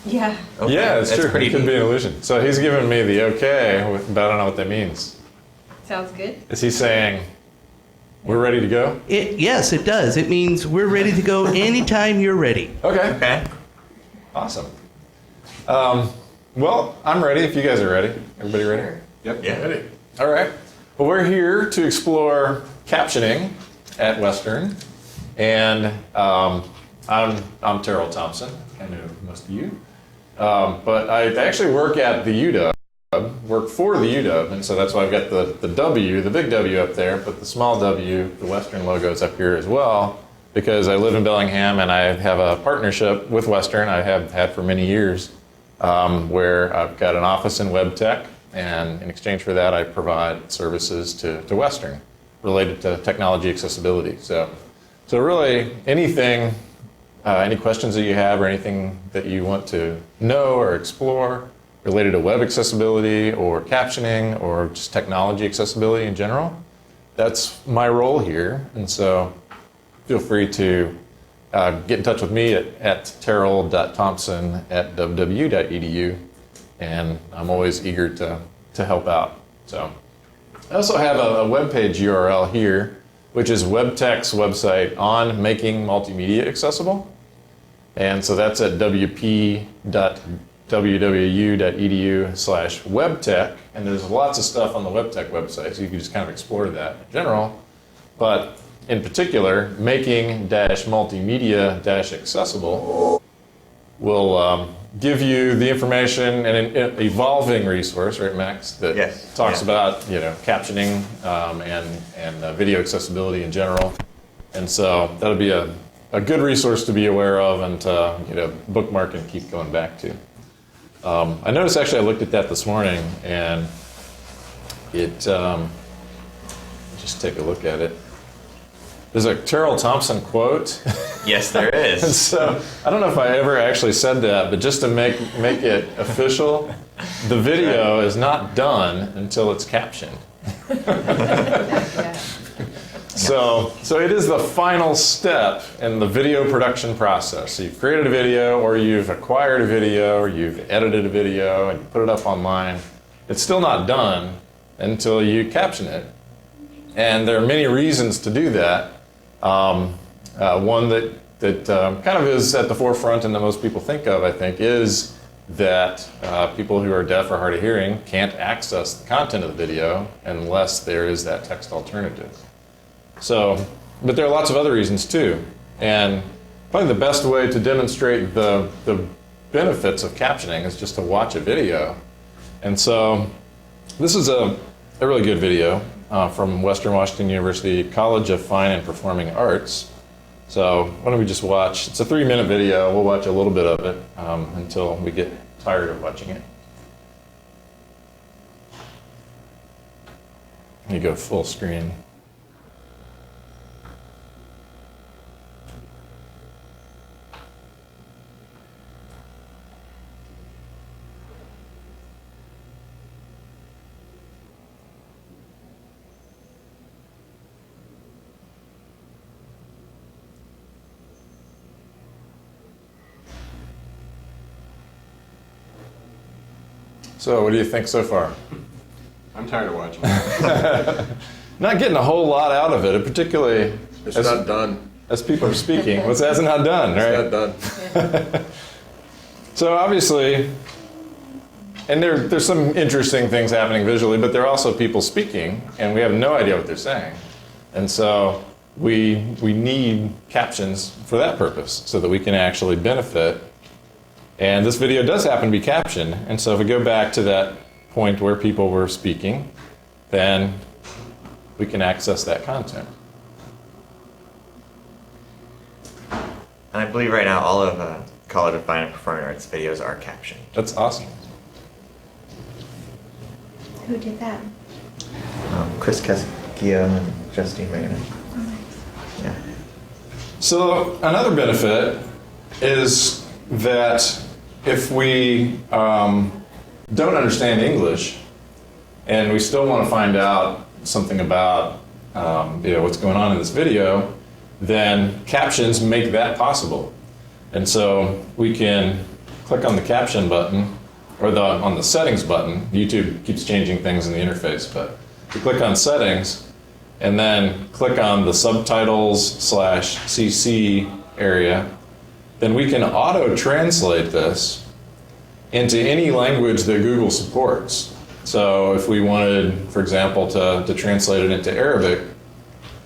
Yeah. Okay. Yeah, it's That's true. pretty It could neat. be an illusion. So he's giving me the okay, but I don't know what that means. Sounds good. Is he saying we're ready to go? Yes, it does. It means we're ready to go anytime you're ready. Okay. Okay. Awesome. Well, I'm ready if you guys are ready. Everybody ready? Sure. Yep. Yeah. Ready. All right. Well, we're here to explore captioning at Western, and I'm Terrell Thompson. I know most of you, but I actually work at the UW, work for the UW, and so that's why I've got the W, the big W up there, but the small W, the Western logo is up here as well, because I live in Bellingham and I have a partnership with Western. I have had for many years, where I've got an office in web tech, and in exchange for that, I provide services to Western related to technology accessibility. So really anything, any questions that you have or anything that you want to know or explore related to web accessibility or captioning or just technology accessibility in general, that's my role here. And so feel free to get in touch with me at terrell.thompson@ww.edu, and I'm always eager to help out. So I also have a webpage URL here, which is WebTech's website on making multimedia accessible. And so that's at wp.wwu.edu/webtech. And there's lots of stuff on the WebTech website, so you can just kind of explore that in general. But in particular, making-multimedia-accessible will give you the information and an evolving resource, right, Max, that talks about captioning and video accessibility in general. And so that'll be a good resource to be aware of and to bookmark and keep going back to. I noticed actually I looked at that this morning, and it just take a look at it. There's a Terrell Thompson quote. Yes, there is. And so I don't know if I ever actually said that, but just to make it official, the video is not done until it's captioned. Yeah. So it is the final step in the video production process. So you've created a video, or you've acquired a video, or you've edited a video and you put it up online. It's still not done until you caption it. And there are many reasons to do that. One that kind of is at the forefront and that most people think of, I think, is that people who are deaf or hard of hearing can't access the content of the video unless there is that text alternative. So, but there are lots of other reasons too. And probably the best way to demonstrate the benefits of captioning is just to watch a video. And so this is a really good video from Western Washington University College of Fine and Performing Arts. So why don't we just watch, it's a 3-minute video, we'll watch a little bit of it until we get tired of watching it. You go full screen. So what do you think so far? I'm tired of watching. Not getting a whole lot out of it, particularly It's not done. as people are speaking. What's that's not done, right? It's not done. So obviously, and there's some interesting things happening visually, but there are also people speaking, and we have no idea what they're saying. And so we need captions for that purpose, so that we can actually benefit. And this video does happen to be captioned, and so if we go back to that point where people were speaking, then we can access that content. And I believe right now all of College of Fine and Performing Arts videos are captioned. That's awesome. Who did that? Chris Caskia and Justine Maynard. Oh, nice. Yeah. So another benefit is that if we don't understand English and we still want to find out something about what's going on in this video, then captions make that possible. And so we can click on the caption button, or on the settings button. YouTube keeps changing things in the interface, but you click on settings, and then click on the subtitles/CC area, then we can auto-translate this into any language that Google supports. So if we wanted, for example, to translate it into Arabic,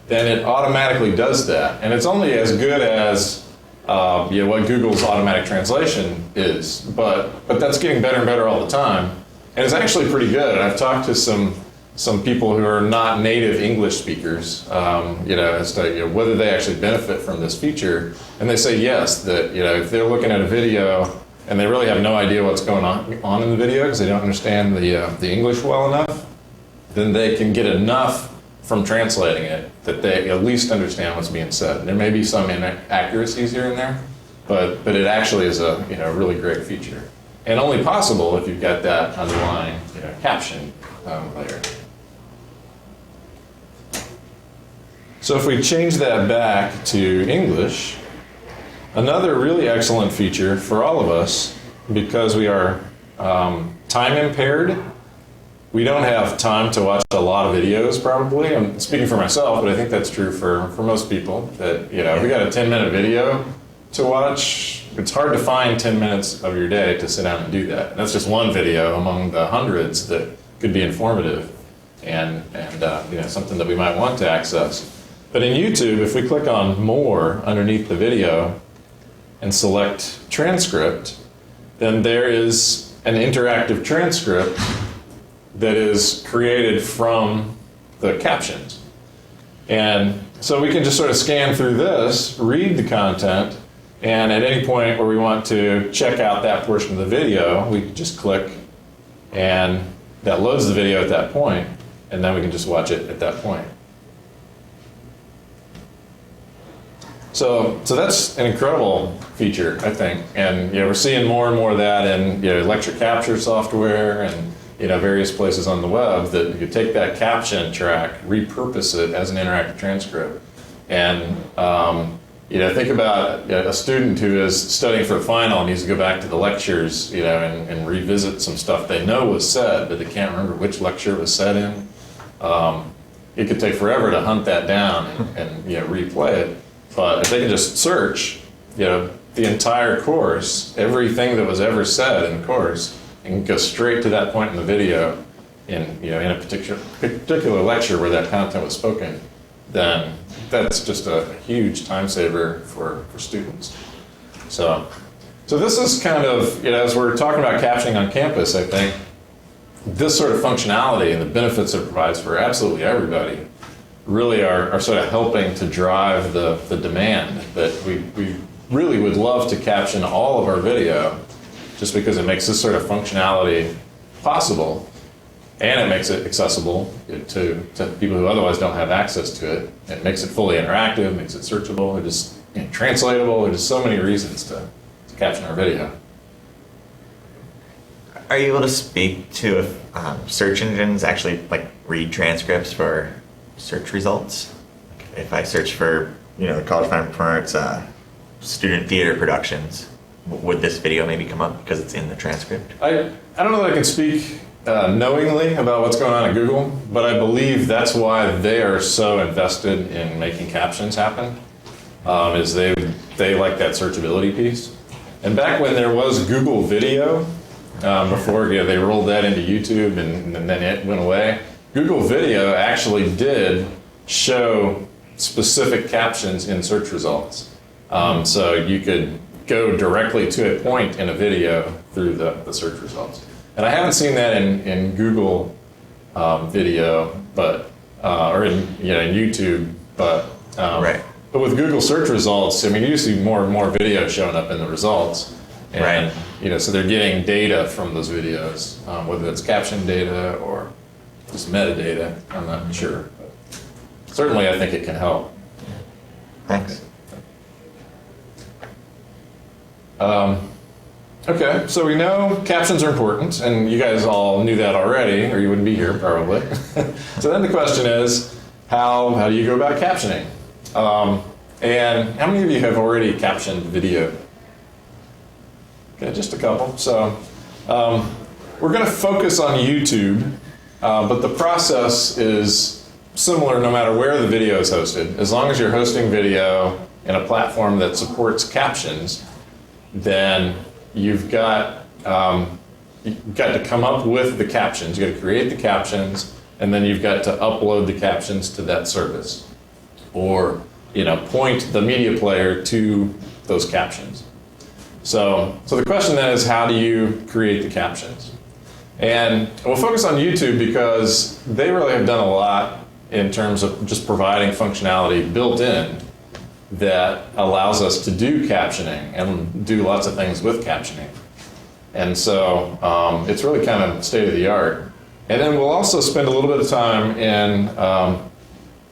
then it automatically does that. And it's only as good as what Google's automatic translation is, but that's getting better and better all the time. And it's actually pretty good. I've talked to some people who are not native English speakers, as to whether they actually benefit from this feature, and they say yes. That if they're looking at a video and they really have no idea what's going on in the video because they don't understand the English well enough, then they can get enough from translating it that they at least understand what's being said. There may be some inaccuracies here and there, but it actually is a really great feature, and only possible if you've got that underlying caption layer. So if we change that back to English, another really excellent feature for all of us, because we are time impaired, we don't have time to watch a lot of videos probably. I'm speaking for myself, but I think that's true for most people, that if we got a 10-minute video to watch, it's hard to find 10 minutes of your day to sit down and do that. And that's just one video among the hundreds that could be informative and something that we might want to access. But in YouTube, if we click on More underneath the video and select Transcript, then there is an interactive transcript that is created from the captions. And so we can just sort of scan through this, read the content, and at any point where we want to check out that portion of the video, we can just click, and that loads the video at that point, and then we can just watch it at that point. So that's an incredible feature, I think, and we're seeing more and more of that in lecture capture software and various places on the web, that you could take that caption track, repurpose it as an interactive transcript, and think about a student who is studying for a final and needs to go back to the lectures, and revisit some stuff they know was said, but they can't remember which lecture it was said in. It could take forever to hunt that down and replay it. But if they can just search, the entire course, everything that was ever said in the course, and go straight to that point in the video, in a particular lecture where that content was spoken, then that's just a huge time saver for students. So this is kind of, as we're talking about captioning on campus, I think this sort of functionality and the benefits it provides for absolutely everybody really are sort of helping to drive the demand that we really would love to caption all of our video, just because it makes this sort of functionality possible, and it makes it accessible to people who otherwise don't have access to it. It makes it fully interactive, makes it searchable, it is translatable. There's just so many reasons to caption our video. Are you able to speak to if search engines actually read transcripts for search results? If I search for the College of Fine Arts student theater productions, would this video maybe come up because it's in the transcript? I don't know that I can speak knowingly about what's going on at Google, but I believe that's why they are so invested in making captions happen, is they like that searchability piece. And back when there was Google Video, before they rolled that into YouTube and then it went away, Google Video actually did show specific captions in search results. So you could go directly to a point in a video through the search results. And I haven't seen that in Google Video, but or in YouTube, but Right. But with Google search results, you see more and more video showing up in the results, and so they're getting data from those videos, whether it's caption data or just metadata. I'm not sure, but certainly I think it can help. Thanks. Okay, so we know captions are important, and you guys all knew that already, or you wouldn't be here probably. So then the question is, how do you go about captioning? And how many of you have already captioned video? Okay, just a couple. So we're going to focus on YouTube, but the process is similar no matter where the video is hosted. As long as you're hosting video in a platform that supports captions, then you've got to come up with the captions. You've got to create the captions, and then you've got to upload the captions to that service, or point the media player to those captions. So the question then is, how do you create the captions? And we'll focus on YouTube because they really have done a lot in terms of just providing functionality built in that allows us to do captioning and do lots of things with captioning. And so it's really kind of state of the art. And then we'll also spend a little bit of time in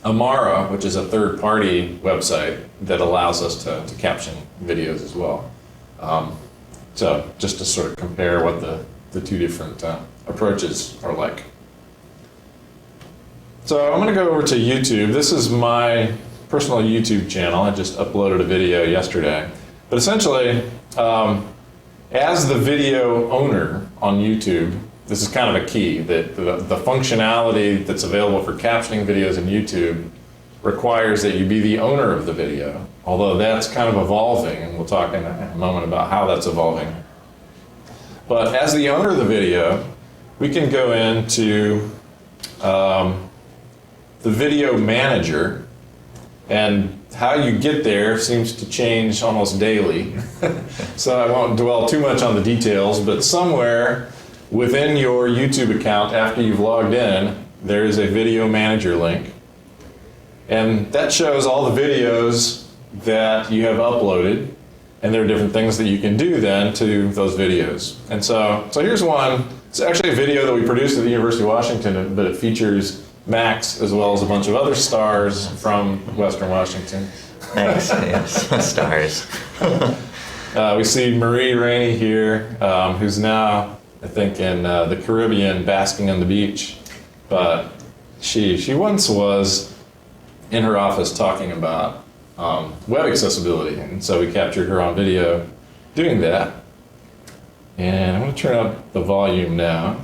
Amara, which is a third-party website that allows us to caption videos as well. So just to sort of compare what the two different approaches are like. So I'm going to go over to YouTube. This is my personal YouTube channel. I just uploaded a video yesterday. But essentially, as the video owner on YouTube, this is kind of a key, that the functionality that's available for captioning videos in YouTube requires that you be the owner of the video, although that's kind of evolving, and we'll talk in a moment about how that's evolving. But as the owner of the video, we can go into the video manager, and how you get there seems to change almost daily. So I won't dwell too much on the details, but somewhere within your YouTube account, after you've logged in, there is a video manager link. And that shows all the videos that you have uploaded, and there are different things that you can do then to those videos. And so here's one. It's actually a video that we produced at the University of Washington, but it features Max as well as a bunch of other stars from Western Washington. Thanks. Yes, stars. We see Marie Rainey here, who's now, I think, in the Caribbean basking on the beach. But she once was in her office talking about web accessibility, and so we captured her on video doing that. And I'm going to turn up the volume now.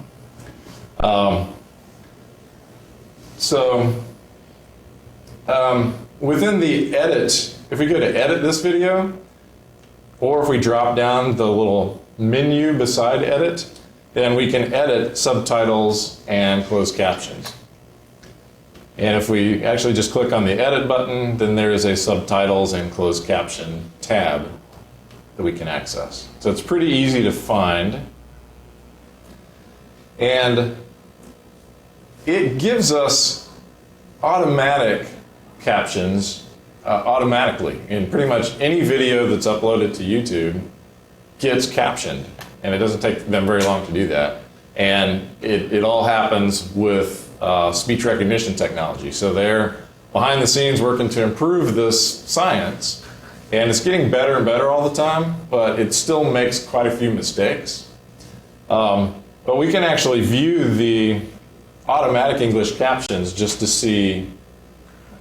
Within the edit, if we go to edit this video, or if we drop down the little menu beside edit, then we can edit subtitles and closed captions. And if we actually just click on the edit button, then there is a subtitles and closed caption tab that we can access. So it's pretty easy to find. And it gives us automatic captions automatically. In pretty much any video that's uploaded to YouTube gets captioned. And it doesn't take them very long to do that. And it all happens with speech recognition technology. So they're behind the scenes working to improve this science. And it's getting better and better all the time, but it still makes quite a few mistakes. But we can actually view the automatic English captions just to see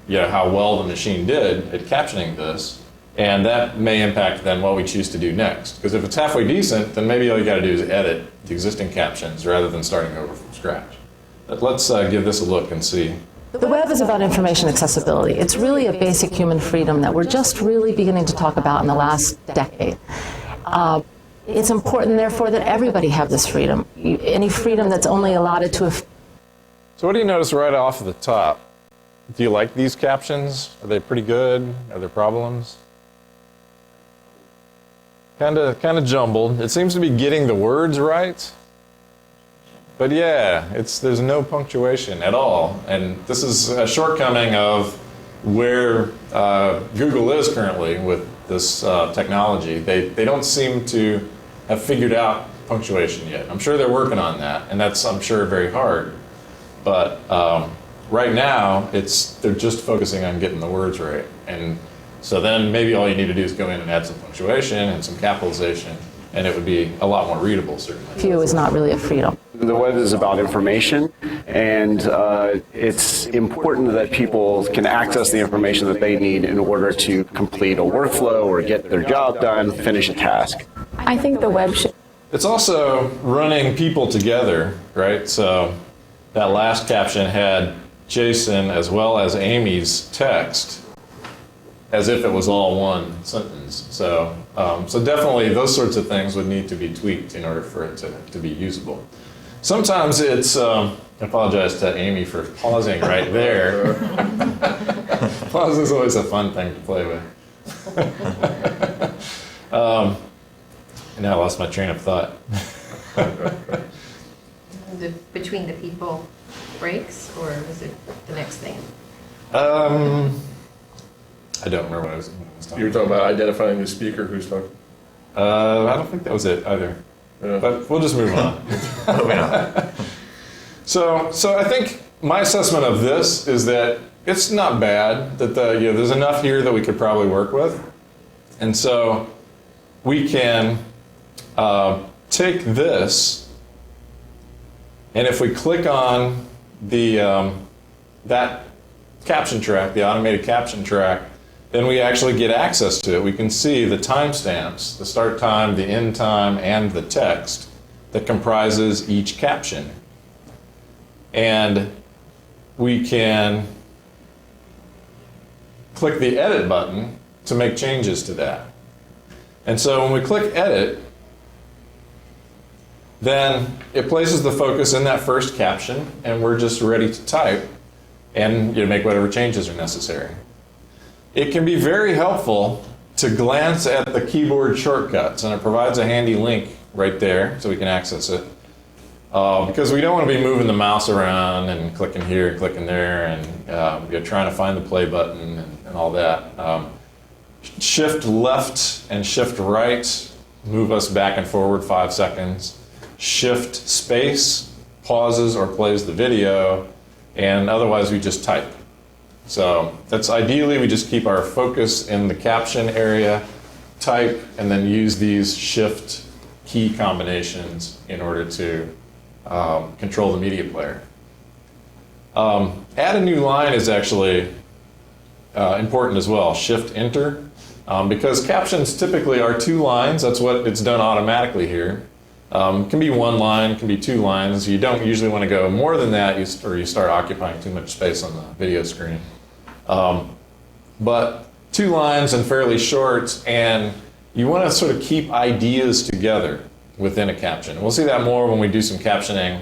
how well the machine did at captioning this. And that may impact then what we choose to do next. Because if it's halfway decent, then maybe all you got to do is edit the existing captions rather than starting over from scratch. But let's give this a look and see. The web is about information accessibility. It's really a basic human freedom that we're just really beginning to talk about in the last decade. It's important, therefore, that everybody have this freedom. Any freedom that's only allotted to a... So what do you notice right off the top? Do you like these captions? Are they pretty good? Are there problems? Kind of jumbled. It seems to be getting the words right. But yeah, there's no punctuation at all. And this is a shortcoming of where Google is currently with this technology. They don't seem to have figured out punctuation yet. I'm sure they're working on that, and that's, I'm sure, very hard. But right now, they're just focusing on getting the words right. And so then maybe all you need to do is go in and add some punctuation and some capitalization, and it would be a lot more readable, certainly. Few is not really a freedom. The web is about information, and it's important that people can access the information that they need in order to complete a workflow or get their job done, finish a task. I think the web should. It's also running people together, right? So that last caption had Jason as well as Amy's text as if it was all one sentence. So, so definitely those sorts of things would need to be tweaked in order for it to be usable. Sometimes it's, I apologize to Amy for pausing right there. Pause is always a fun thing to play with. Now I lost my train of thought. The between the people breaks, or was it the next thing? I don't remember what I was talking You were talking about identifying the speaker who's talking. I don't think that was it either. Yeah. But we'll just move on. Moving on. So I think my assessment of this is that it's not bad, that there's enough here that we could probably work with. And so we can take this, and if we click on the that caption track, the automated caption track, then we actually get access to it. We can see the timestamps, the start time, the end time, and the text that comprises each caption. And we can click the edit button to make changes to that. And so when we click edit, then it places the focus in that first caption, and we're just ready to type and make whatever changes are necessary. It can be very helpful to glance at the keyboard shortcuts, and it provides a handy link right there so we can access it. Because we don't want to be moving the mouse around and clicking here and clicking there and trying to find the play button and all that. Shift left and shift right move us back and forward 5 seconds. Shift space pauses or plays the video, and otherwise we just type. So that's ideally we just keep our focus in the caption area, type, and then use these shift key combinations in order to control the media player. Add a new line is actually important as well. Shift enter. Because captions typically are 2 lines, that's what it's done automatically here. It can be 1 line, it can be 2 lines. You don't usually want to go more than that, or you start occupying too much space on the video screen. But 2 lines and fairly short, and you want to sort of keep ideas together within a caption. We'll see that more when we do some captioning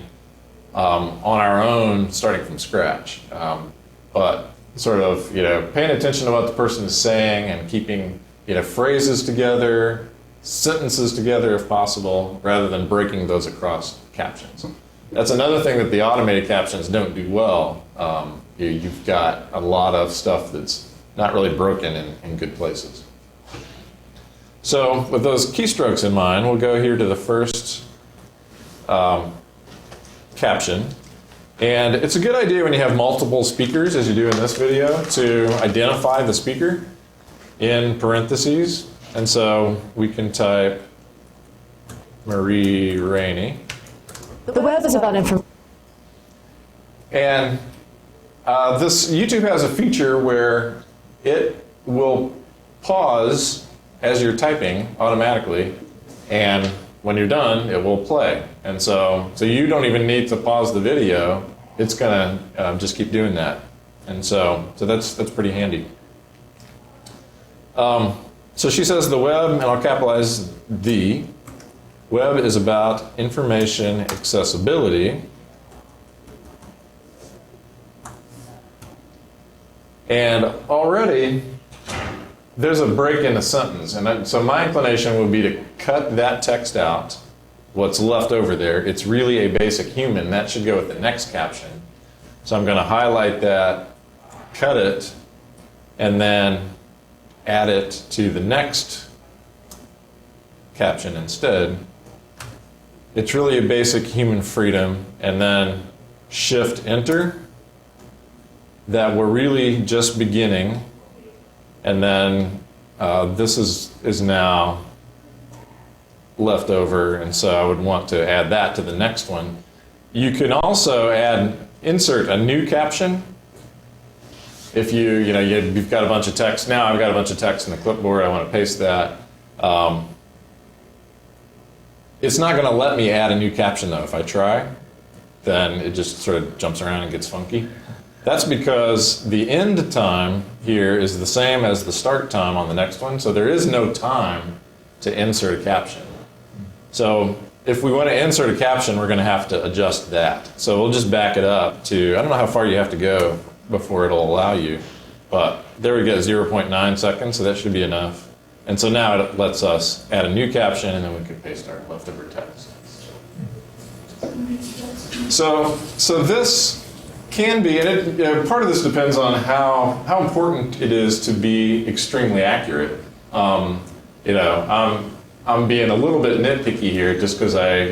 on our own, starting from scratch. But sort of, paying attention to what the person is saying and keeping, phrases together, sentences together if possible, rather than breaking those across captions. That's another thing that the automated captions don't do well. You've got a lot of stuff that's not really broken in good places. So with those keystrokes in mind, we'll go here to the first caption. And it's a good idea when you have multiple speakers, as you do in this video, to identify the speaker in parentheses. And so we can type Marie Rainey. The web is about information. And this YouTube has a feature where it will pause as you're typing automatically, and when you're done, it will play. And so you don't even need to pause the video. It's gonna just keep doing that. And so that's pretty handy. So she says the web, and I'll capitalize the web, is about information accessibility. And already there's a break in the sentence. And so my inclination would be to cut that text out, what's left over there. It's really a basic human. That should go with the next caption. So I'm going to highlight that, cut it, and then add it to the next caption instead. It's really a basic human freedom, and then shift enter, that we're really just beginning, and then this is now left over, and so I would want to add that to the next one. You can also insert a new caption. If you've got a bunch of text. Now I've got a bunch of text in the clipboard, I want to paste that. It's not going to let me add a new caption though. If I try, then it just sort of jumps around and gets funky. That's because the end time here is the same as the start time on the next one, so there is no time to insert a caption. So if we want to insert a caption, we're going to have to adjust that. So we'll just back it up to, I don't know how far you have to go before it'll allow you, but there we go, 0.9 seconds, so that should be enough. And so now it lets us add a new caption, and then we can paste our leftover text. So this can be, and part of this depends on how important it is to be extremely accurate. I'm being a little bit nitpicky here just because I,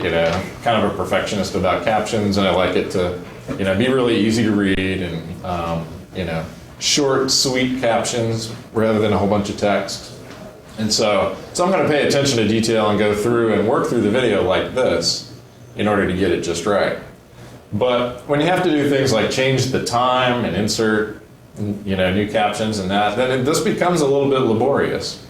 kind of a perfectionist about captions, and I like it to, be really easy to read and, short, sweet captions rather than a whole bunch of text. And so I'm going to pay attention to detail and go through and work through the video like this in order to get it just right. But when you have to do things like change the time and insert, new captions and that, then this becomes a little bit laborious.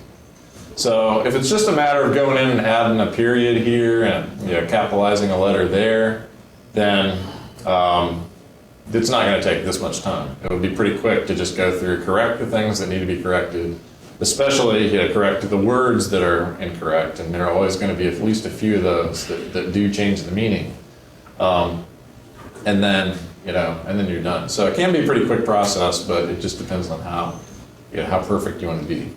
So if it's just a matter of going in and adding a period here and capitalizing a letter there, then it's not going to take this much time. It would be pretty quick to just go through, correct the things that need to be corrected, especially correct the words that are incorrect, and there are always going to be at least a few of those that do change the meaning. And then you're done. So it can be a pretty quick process, but it just depends on how perfect you want to be.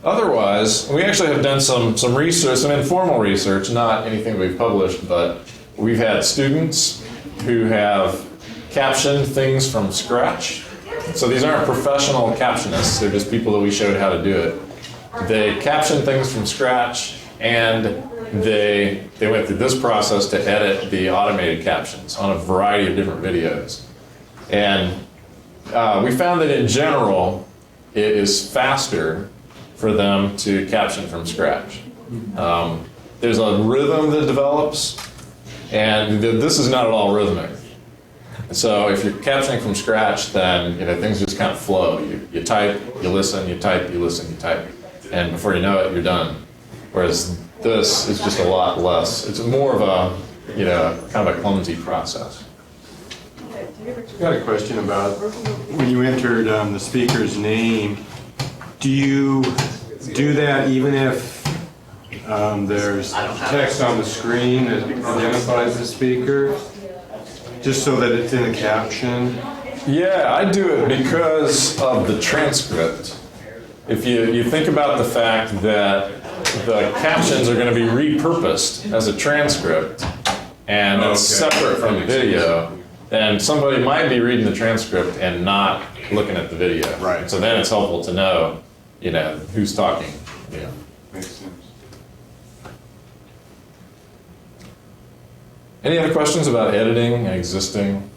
Otherwise, we actually have done some research, some informal research, not anything we've published, but we've had students who have captioned things from scratch. So these aren't professional captionists, they're just people that we showed how to do it. They captioned things from scratch, and they went through this process to edit the automated captions on a variety of different videos. And we found that in general, it is faster for them to caption from scratch. There's a rhythm that develops, and this is not at all rhythmic. So if you're captioning from scratch, then things just kind of flow. You type, you listen, you type, you listen, you type, and before you know it, you're done. Whereas this is just a lot less. It's more of a kind of a clumsy process. I've got a question about when you entered the speaker's name. Do you do that even if there's text on the screen that identifies the speaker? Just so that it's in a caption? Yeah, I do it because of the transcript. If you think about the fact that the captions are going to be repurposed as a transcript, and that's separate from the video, then somebody might be reading the transcript and not looking at the video. Right. So then it's helpful to know, who's talking. Yeah. Makes sense. Any other questions about editing an existing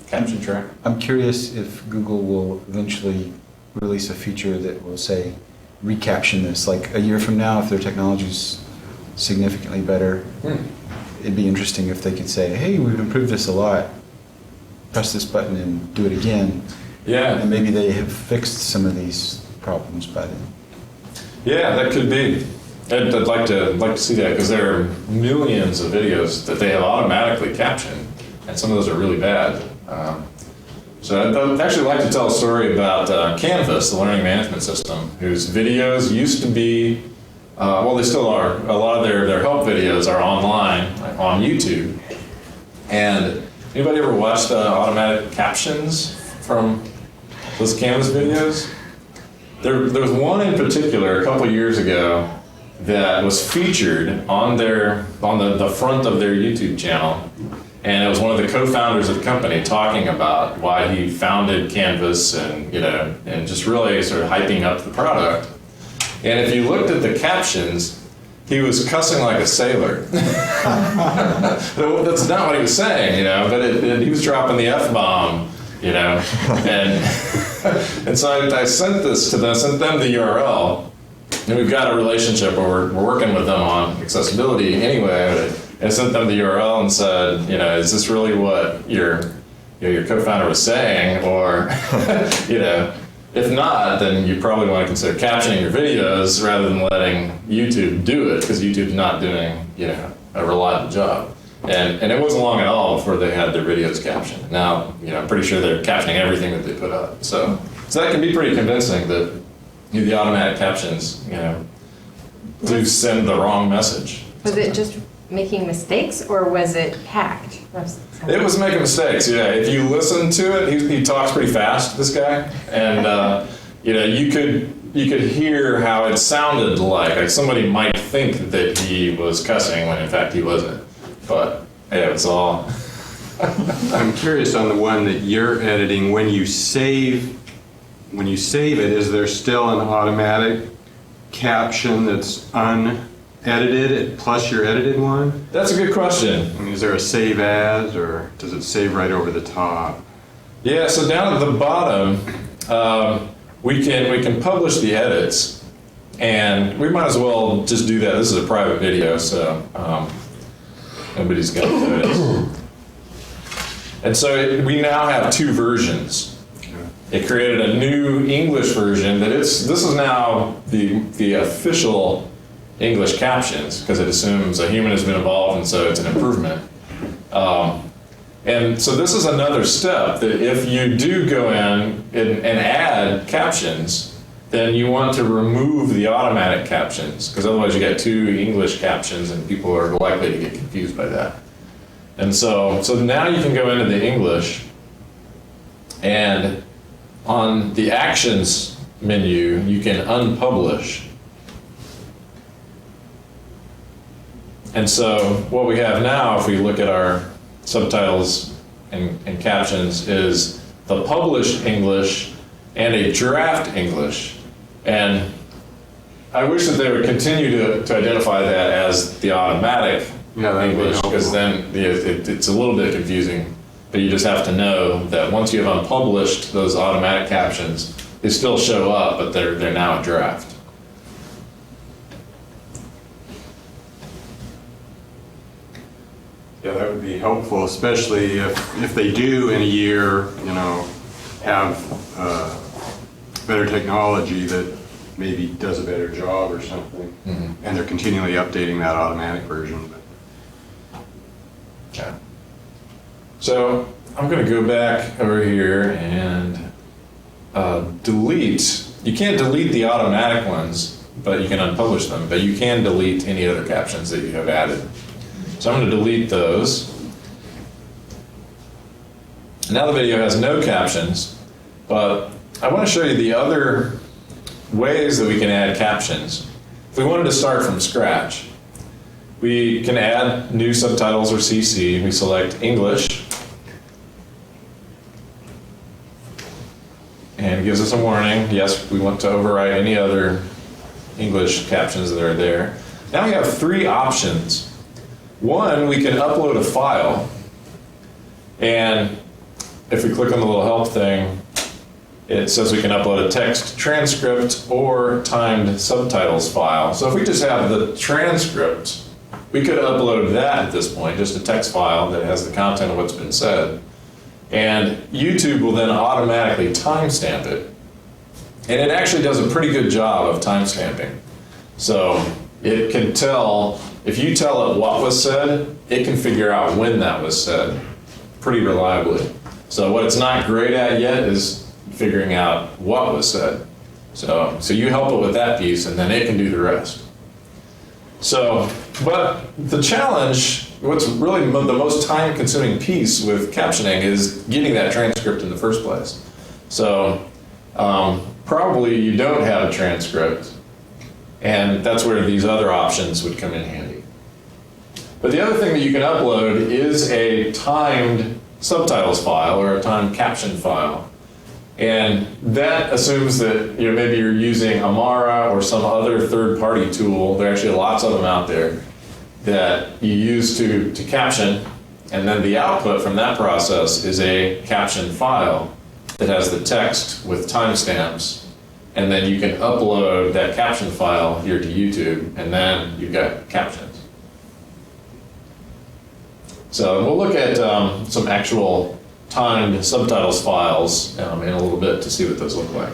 caption track? I'm curious if Google will eventually release a feature that will say, recaption this. Like a year from now, if their technology's significantly better, it'd be interesting if they could say, hey, we've improved this a lot. Press this button and do it again. Yeah. And maybe they have fixed some of these problems by then. Yeah, that could be. I'd like to see that, because there are millions of videos that they have automatically captioned, and some of those are really bad. So I'd actually like to tell a story about Canvas, the learning management system, whose videos used to be, well, they still are. A lot of their help videos are online, like on YouTube. And anybody ever watched the automatic captions from those Canvas videos? There was one in particular a couple years ago that was featured on the front of their YouTube channel, and it was one of the co-founders of the company talking about why he founded Canvas and and just really sort of hyping up the product. And if you looked at the captions, he was cussing like a sailor. That's not what he was saying, but he was dropping the F-bomb, and and so I sent them the URL. And we've got a relationship where we're working with them on accessibility anyway. I sent them the URL and said, is this really what your co-founder was saying, or If not, then you probably want to consider captioning your videos rather than letting YouTube do it, because YouTube's not doing, a reliable job. And it wasn't long at all before they had their videos captioned. Now, I'm pretty sure they're captioning everything that they put up. So that can be pretty convincing that the automatic captions, do send the wrong message. Was it just making mistakes, or was it hacked? It was making mistakes, yeah. If you listen to it, he talks pretty fast, this guy, and you could hear how it sounded like somebody might think that he was cussing when in fact he wasn't. But yeah, it's all. I'm curious on the one that you're editing. When you save it, is there still an automatic caption that's unedited plus your edited one? That's a good question. I mean, is there a save as, or does it save right over the top? Yeah, so down at the bottom, we can publish the edits, and we might as well just do that. This is a private video, so nobody's got to notice. And so we now have two versions. It created a new English version this is now the official English captions, because it assumes a human has been involved, and so it's an improvement. And so this is another step, that if you do go in and add captions, then you want to remove the automatic captions, because otherwise you get two English captions and people are likely to get confused by that. And so now you can go into the English, and on the Actions menu, you can unpublish. And so what we have now, if we look at our subtitles and captions, is the published English and a draft English. And I wish that they would continue to identify that as the automatic English, because then it's a little bit confusing. But you just have to know that once you have unpublished those automatic captions, they still show up, but they're now a draft. Yeah, that would be helpful, especially if they do in a year, have better technology that maybe does a better job or something. Mm-hmm. And they're continually updating that automatic version. Okay. So I'm going to go back over here and delete. You can't delete the automatic ones, but you can unpublish them. But you can delete any other captions that you have added. So I'm going to delete those. Now the video has no captions, but I want to show you the other ways that we can add captions. If we wanted to start from scratch, we can add new subtitles or CC. We select English, and it gives us a warning. Yes, we want to overwrite any other English captions that are there. Now we have three options. One, we can upload a file, and if we click on the little help thing, it says we can upload a text transcript or timed subtitles file. So if we just have the transcript, we could upload that at this point, just a text file that has the content of what's been said. And YouTube will then automatically timestamp it. And it actually does a pretty good job of timestamping. So it can tell, if you tell it what was said, it can figure out when that was said pretty reliably. So what it's not great at yet is figuring out what was said. So you help it with that piece, and then it can do the rest. So, but the challenge, what's really the most time-consuming piece with captioning is getting that transcript in the first place. So probably you don't have a transcript, and that's where these other options would come in handy. But the other thing that you can upload is a timed subtitles file or a timed caption file. And that assumes that maybe you're using Amara or some other third-party tool. There are actually lots of them out there that you use to caption, and then the output from that process is a caption file that has the text with timestamps, and then you can upload that caption file here to YouTube, and then you've got captions. So we'll look at some actual timed subtitles files in a little bit to see what those look like.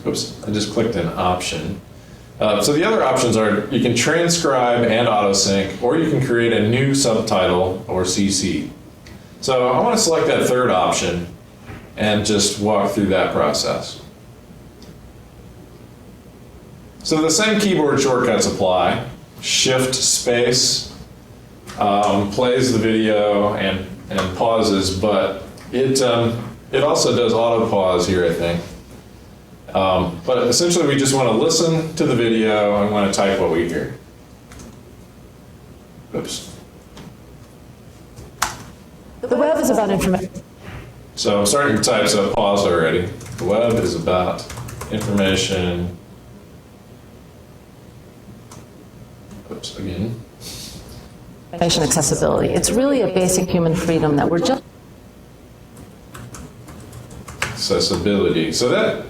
Oops, I just clicked an option. So the other options are you can transcribe and auto-sync, or you can create a new subtitle or CC. So I want to select that third option and just walk through that process. So the same keyboard shortcuts apply. Shift space plays the video and pauses, but it also does auto pause here, I think. But essentially we just want to listen to the video and want to type what we hear. Oops. The web is about information. So I'm starting to type, so I paused already. The web is about information. Oops, again. Information accessibility. It's really a basic human freedom that we're just Accessibility. So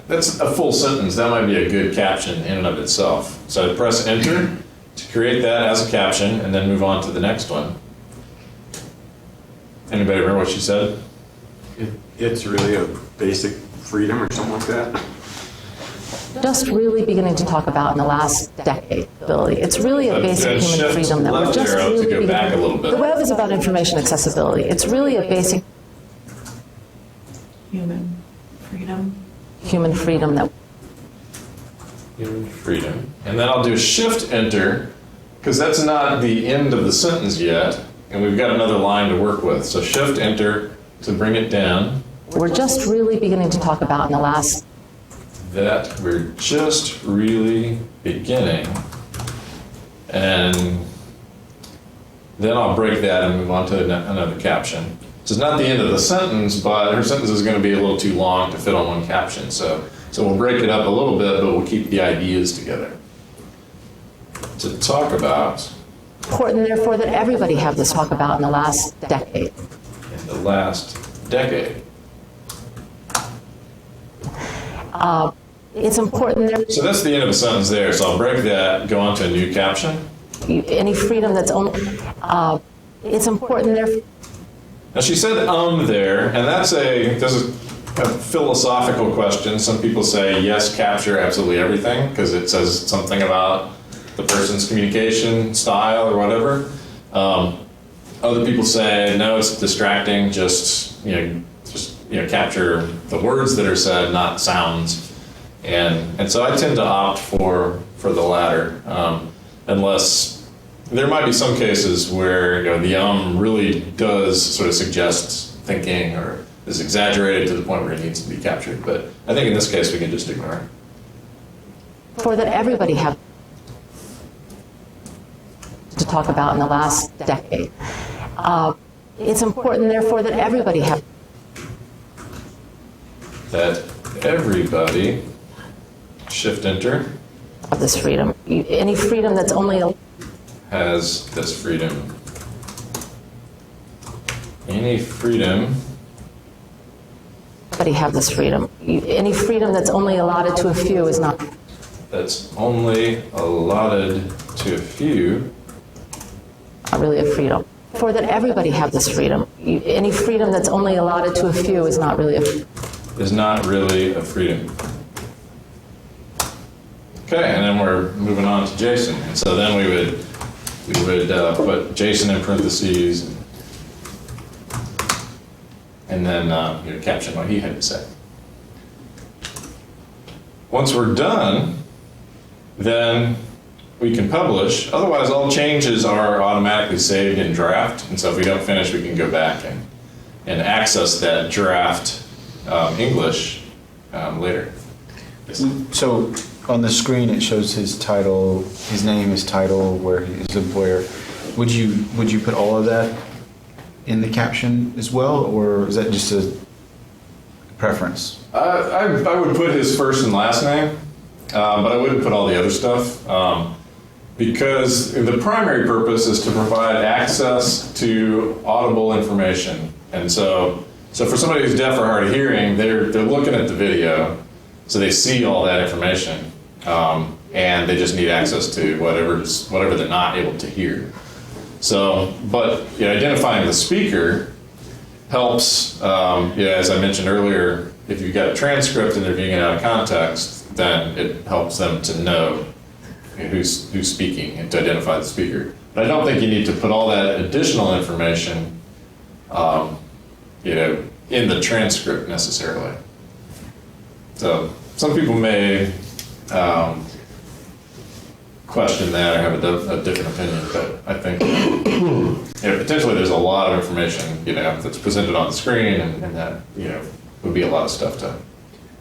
that's a full sentence. That might be a good caption in and of itself. So I press enter to create that as a caption and then move on to the next one. Anybody remember what she said? It's really a basic freedom or something like that. just really beginning to talk about in the last decade. It's really a basic human freedom that we're just really beginning. Back a little bit. The web is about information accessibility. It's really a basic human freedom. Human freedom that. Human freedom. And then I'll do Shift Enter, because that's not the end of the sentence yet, and we've got another line to work with. So Shift Enter to bring it down. We're just really beginning to talk about in the last. That we're just really beginning. And then I'll break that and move on to another caption. So it's not the end of the sentence, but her sentence is going to be a little too long to fit on one caption. So we'll break it up a little bit, but we'll keep the ideas together. To talk about. Important, therefore, that everybody have this talk about in the last decade. In the last decade. It's important there. So that's the end of a sentence there. So I'll break that, go on to a new caption. Any freedom that's only. It's important there. Now she said there, and that's a philosophical question. Some people say yes, capture absolutely everything because it says something about the person's communication style or whatever. Other people say no, it's distracting. Just capture the words that are said, not sounds. And so I tend to opt for the latter, unless there might be some cases where the really does sort of suggest thinking or is exaggerated to the point where it needs to be captured. But I think in this case we can just ignore it. For that everybody have to talk about in the last decade. It's important, therefore, that everybody have. That everybody, Shift Enter, Of this freedom. Any freedom that's only. Has this freedom. Any freedom. Everybody have this freedom. Any freedom that's only allotted to a few is not. That's only allotted to a few. Not really a freedom. For that everybody have this freedom. Any freedom that's only allotted to a few is not really a. Is not really a freedom. Okay, and then we're moving on to Jason. And so then we would put Jason in parentheses and then caption what he had to say. Once we're done, then we can publish. Otherwise, all changes are automatically saved in draft. And so if we don't finish, we can go back and access that draft English later. So on the screen it shows his title, his name, his title, where he is employer. Would you put all of that in the caption as well, or is that just a preference? I would put his first and last name, but I wouldn't put all the other stuff because the primary purpose is to provide access to audible information. And so for somebody who's deaf or hard of hearing, they're looking at the video, so they see all that information, and they just need access to whatever they're not able to hear. So, but identifying the speaker helps. As I mentioned earlier, if you've got a transcript and they're viewing it out of context, then it helps them to know who's speaking and to identify the speaker. But I don't think you need to put all that additional information, in the transcript necessarily. So some people may question that or have a different opinion, but I think potentially there's a lot of information that's presented on the screen, and that would be a lot of stuff to.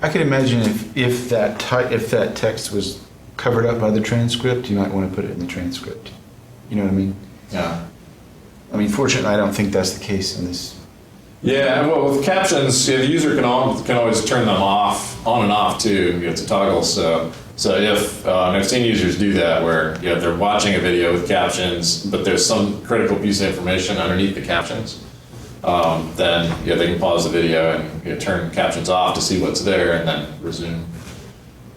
I can imagine if that text was covered up by the transcript, you might want to put it in the transcript. You know what I mean? Yeah. I mean, fortunately, I don't think that's the case in this. Yeah, well, with captions, the user can always turn them on and off too. It's a toggle. So if I've seen users do that, where they're watching a video with captions, but there's some critical piece of information underneath the captions, then they can pause the video and turn captions off to see what's there, and then resume.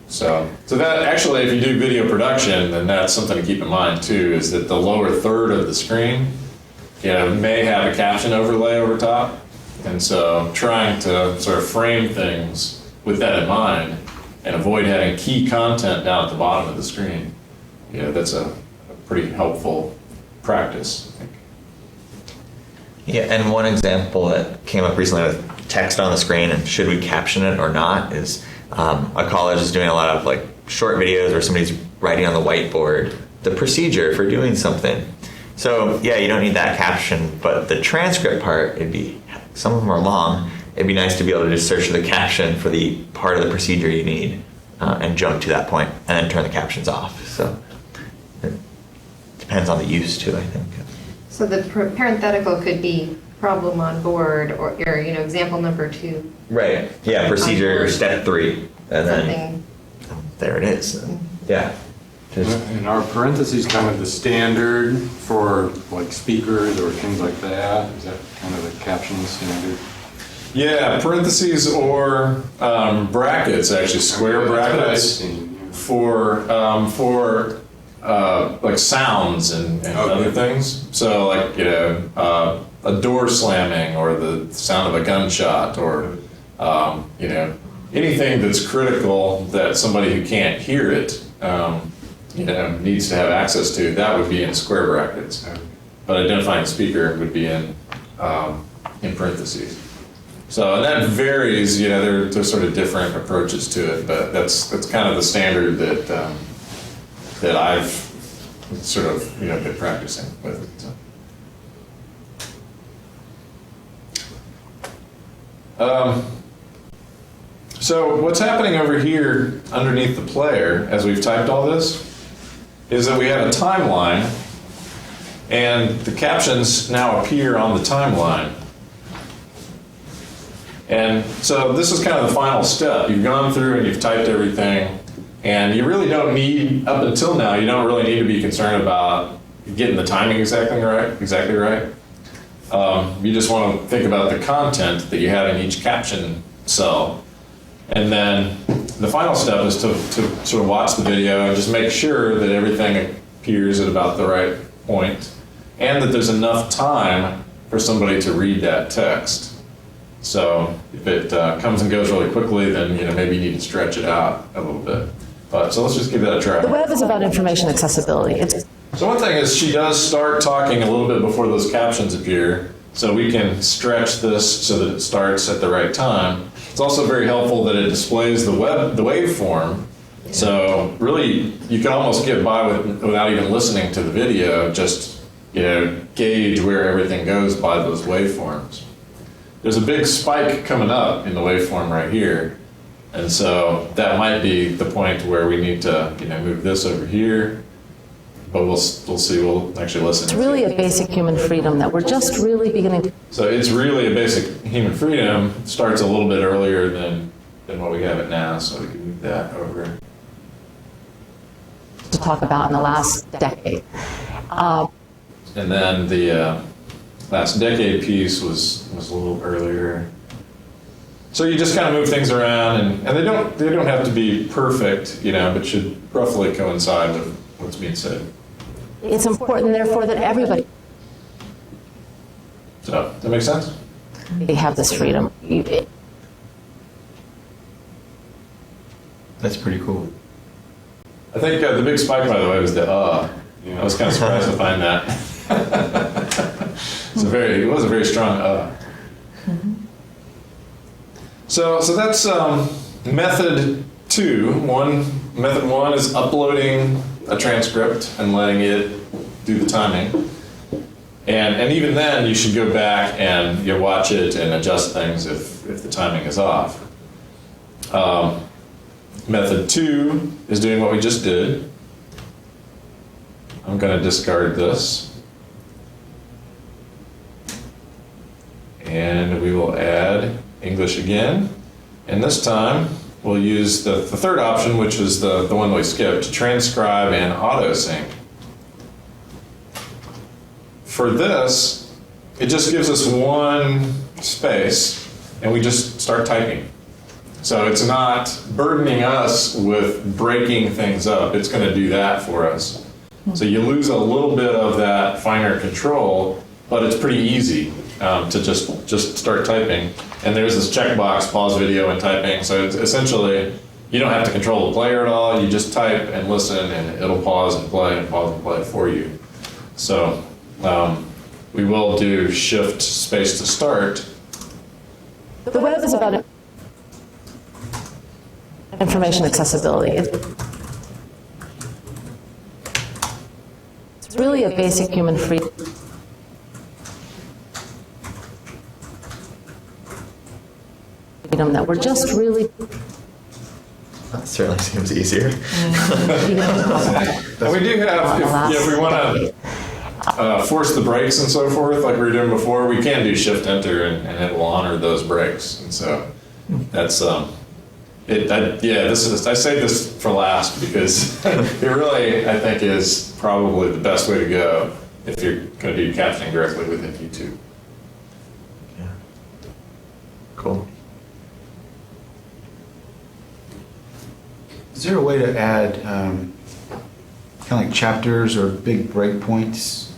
So that actually, if you do video production, then that's something to keep in mind too. Is that the lower third of the screen, may have a caption overlay over top. And so trying to sort of frame things with that in mind and avoid having key content down at the bottom of the screen, that's a pretty helpful practice, I think. Yeah, and one example that came up recently with text on the screen and should we caption it or not is a college is doing a lot of short videos where somebody's writing on the whiteboard the procedure for doing something. So yeah, you don't need that caption, but the transcript part, some of them are long. It'd be nice to be able to just search for the caption for the part of the procedure you need and jump to that point and then turn the captions off. So it depends on the use too, I think. So the parenthetical could be problem on board or example number 2. Right. Yeah, procedure step 3. And Something. then there it is. Yeah. And are parentheses kind of the standard for speakers or things like that? Is that kind of the caption standard? Yeah, parentheses or brackets, actually square brackets for sounds and other things. So a door slamming or the sound of a gunshot or anything that's critical that somebody who can't hear it needs to have access to, that would be in square brackets. But identifying the speaker would be in parentheses. So and that varies, there's sort of different approaches to it, but that's kind of the standard that I've sort of been practicing with it. So what's happening over here underneath the player as we've typed all this is that we have a timeline, and the captions now appear on the timeline. And so this is kind of the final step. You've gone through and you've typed everything, and you really don't need, up until now, you don't really need to be concerned about getting the timing exactly right. You just want to think about the content that you have in each caption cell. And then the final step is to sort of watch the video and just make sure that everything appears at about the right point and that there's enough time for somebody to read that text. So if it comes and goes really quickly, then maybe you need to stretch it out a little bit. But so let's just give that a try. The web is about information accessibility. So one thing is she does start talking a little bit before those captions appear, so we can stretch this so that it starts at the right time. It's also very helpful that it displays the waveform. So really, you can almost get by without even listening to the video, just gauge where everything goes by those waveforms. There's a big spike coming up in the waveform right here, and so that might be the point where we need to move this over here. But we'll see. We'll actually listen. It's really a basic human freedom that we're just really beginning to. So it's really a basic human freedom. It starts a little bit earlier than what we have it now, so we can move that over. To talk about in the last decade. And then the last decade piece was a little earlier. So you just kind of move things around, and they don't have to be perfect, but should roughly coincide with what's being said. It's important, therefore, that everybody. So does that make sense? They have this freedom. That's pretty cool. I think the big spike, by the way, was the I was kind of surprised to find that. It was a very strong So that's method 2. Method 1 is uploading a transcript and letting it do the timing. And even then, you should go back and you watch it and adjust things if the timing is off. Method 2 is doing what we just did. I'm going to discard this. And we will add English again. And this time, we'll use the third option, which is the one we skipped, transcribe and auto-sync. For this, it just gives us one space, and we just start typing. So it's not burdening us with breaking things up. It's going to do that for us. So you lose a little bit of that finer control, but it's pretty easy to just start typing. And there's this checkbox, pause video and typing. So it's essentially, you don't have to control the player at all. You just type and listen, and it'll pause and play for you. So we will do shift space to start. The web is about information accessibility. It's really a basic human freedom that we're just really That certainly seems easier. And we do have, if we want to force the breaks and so forth, like we were doing before, we can do shift enter and it will honor those breaks. And so that's I say this for last because it really, I think, is probably the best way to go if you're going to do captioning directly within YouTube. Yeah. Cool. Is there a way to add kind of like chapters or big breakpoints?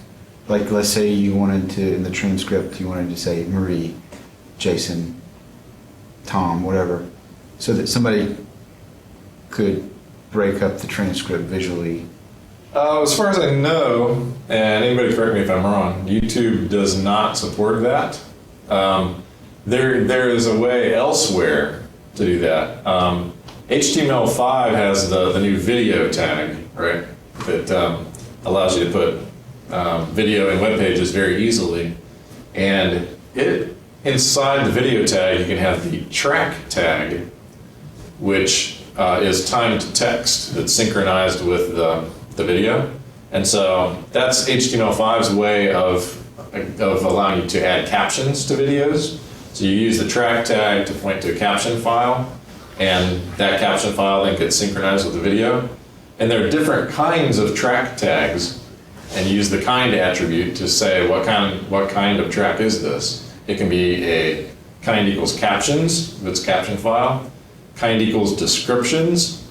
Like, let's say you wanted to, in the transcript, you wanted to say Marie, Jason, Tom, whatever, so that somebody could break up the transcript visually. As far as I know, and anybody correct me if I'm wrong, YouTube does not support that. There is a way elsewhere to do that. HTML5 has the new video tag, right? That allows you to put video in web pages very easily. And inside the video tag, you can have the track tag, which is timed text that's synchronized with the video. And so that's HTML5's way of allowing you to add captions to videos. So you use the track tag to point to a caption file, and that caption file then gets synchronized with the video. And there are different kinds of track tags, and you use the kind attribute to say what kind of track is this. It can be a kind equals captions, if it's a caption file, kind equals descriptions,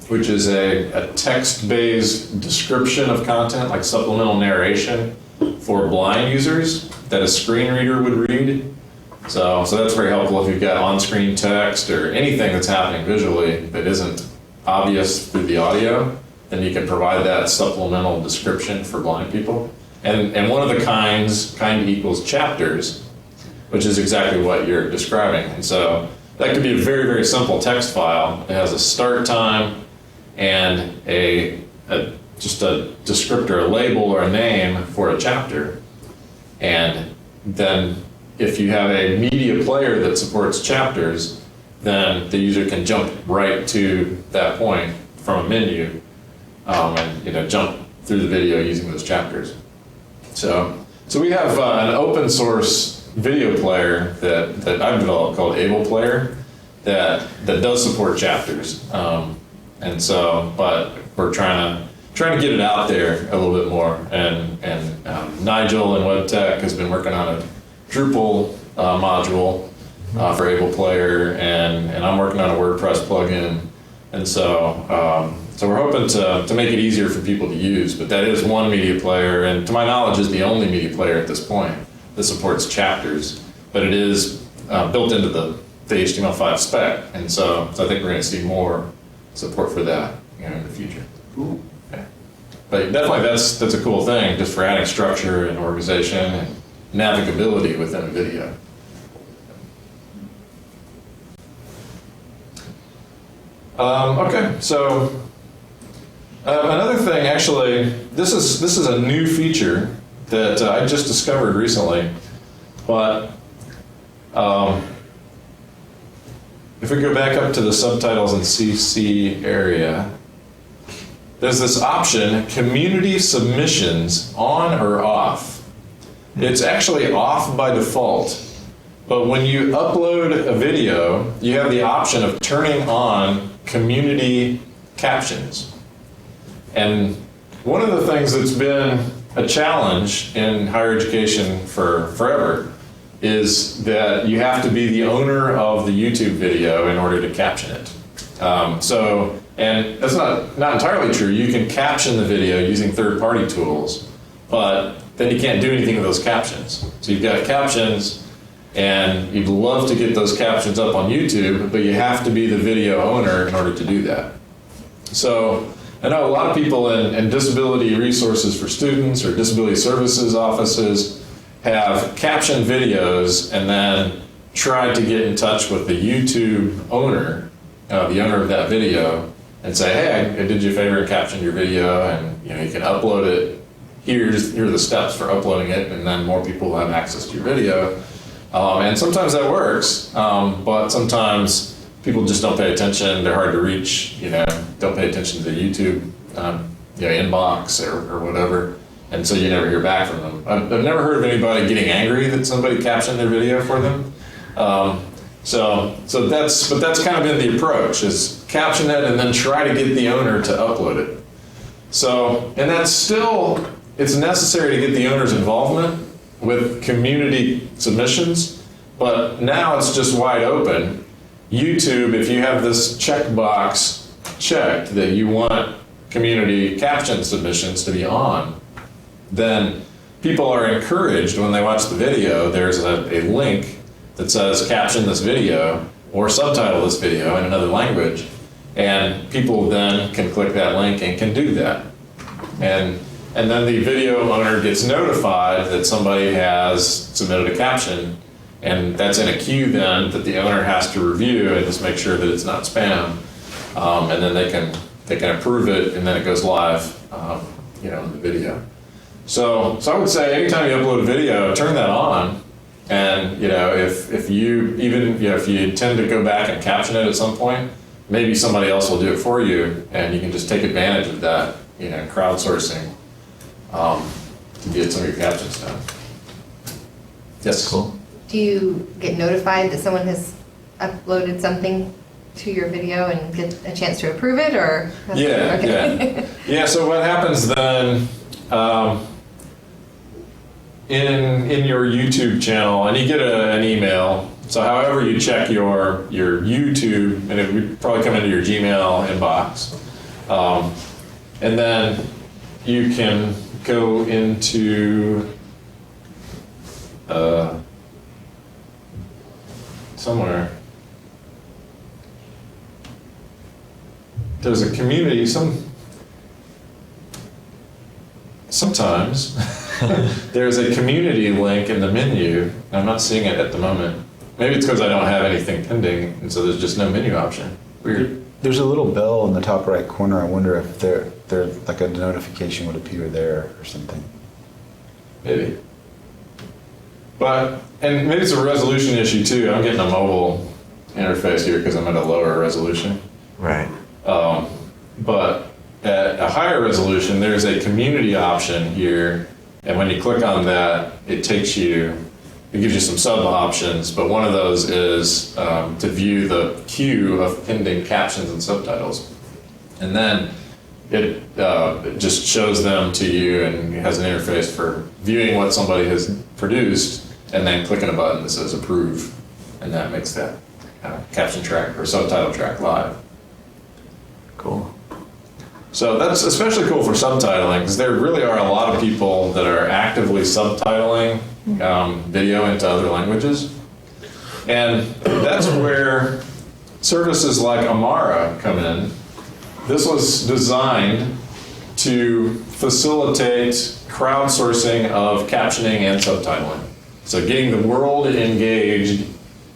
which is a text-based description of content, like supplemental narration for blind users that a screen reader would read. So that's very helpful if you've got on-screen text or anything that's happening visually that isn't obvious through the audio, then you can provide that supplemental description for blind people. And one of the kinds, kind equals chapters, which is exactly what you're describing. And so that could be a very, very simple text file. It has a start time and just a descriptor, a label or a name for a chapter. And then if you have a media player that supports chapters, then the user can jump right to that point from a menu and jump through the video using those chapters. So we have an open source video player that I've developed called Able Player that does support chapters. And so, but we're trying to get it out there a little bit more. And Nigel in WebTech has been working on a Drupal module for Able Player, and I'm working on a WordPress plugin. And so we're hoping to make it easier for people to use. But that is one media player, and to my knowledge, is the only media player at this point that supports chapters. But it is built into the HTML5 spec, and so I think we're going to see more support for that, in the future. Okay. But definitely that's a cool thing just for adding structure and organization and navigability within a video. Okay, so another thing, actually, this is a new feature that I just discovered recently, but if we go back up to the subtitles and CC area, there's this option, community submissions, on or off. It's actually off by default, but when you upload a video, you have the option of turning on community captions. And one of the things that's been a challenge in higher education for forever is that you have to be the owner of the YouTube video in order to caption it. And that's not entirely true. You can caption the video using third-party tools, but then you can't do anything with those captions. So you've got captions, and you'd love to get those captions up on YouTube, but you have to be the video owner in order to do that. So I know a lot of people in disability resources for students or disability services offices have captioned videos and then tried to get in touch with the YouTube owner, the owner of that video, and say, hey, I did you a favor and captioned your video, and you can upload it. Here are the steps for uploading it, and then more people will have access to your video. And sometimes that works, but sometimes people just don't pay attention. They're hard to reach. Don't pay attention to the YouTube inbox or whatever, and so you never hear back from them. I've never heard of anybody getting angry that somebody captioned their video for them. So that's kind of been the approach: is caption it and then try to get the owner to upload it. So, and that's still, it's necessary to get the owner's involvement with community submissions, but now it's just wide open. YouTube, if you have this checkbox checked that you want community caption submissions to be on, then people are encouraged when they watch the video, there's a link that says caption this video or subtitle this video in another language, and people then can click that link and can do that. And then the video owner gets notified that somebody has submitted a caption, and that's in a queue then that the owner has to review and just make sure that it's not spam. And then they can approve it, and then it goes live, in the video. So I would say anytime you upload a video, turn that on. And if you intend to go back and caption it at some point, maybe somebody else will do it for you, and you can just take advantage of that, crowdsourcing to get some of your captions done. Yes, Cool. Do you get notified that someone has uploaded something to your video and get a chance to approve it, or? Yeah. So what happens then? In your YouTube channel, and you get an email. So however you check your YouTube, and it would probably come into your Gmail inbox, and then you can go into somewhere. There's a community. Sometimes there's a community link in the menu. I'm not seeing it at the moment. Maybe it's because I don't have anything pending, and so there's just no menu option. Weird. There's a little bell in the top right corner. I wonder if there like a notification would appear there or something. Maybe. And maybe it's a resolution issue too. I'm getting a mobile interface here because I'm at a lower resolution. Right. But at a higher resolution, there's a community option here, and when you click on that, it gives you some sub options, but one of those is to view the queue of pending captions and subtitles. And then it just shows them to you and has an interface for viewing what somebody has produced, and then clicking a button that says approve, and that makes that caption track or subtitle track live. Cool. So that's especially cool for subtitling, because there really are a lot of people that are actively subtitling video into other languages. And that's where services like Amara come in, this was designed to facilitate crowdsourcing of captioning and subtitling. So getting the world engaged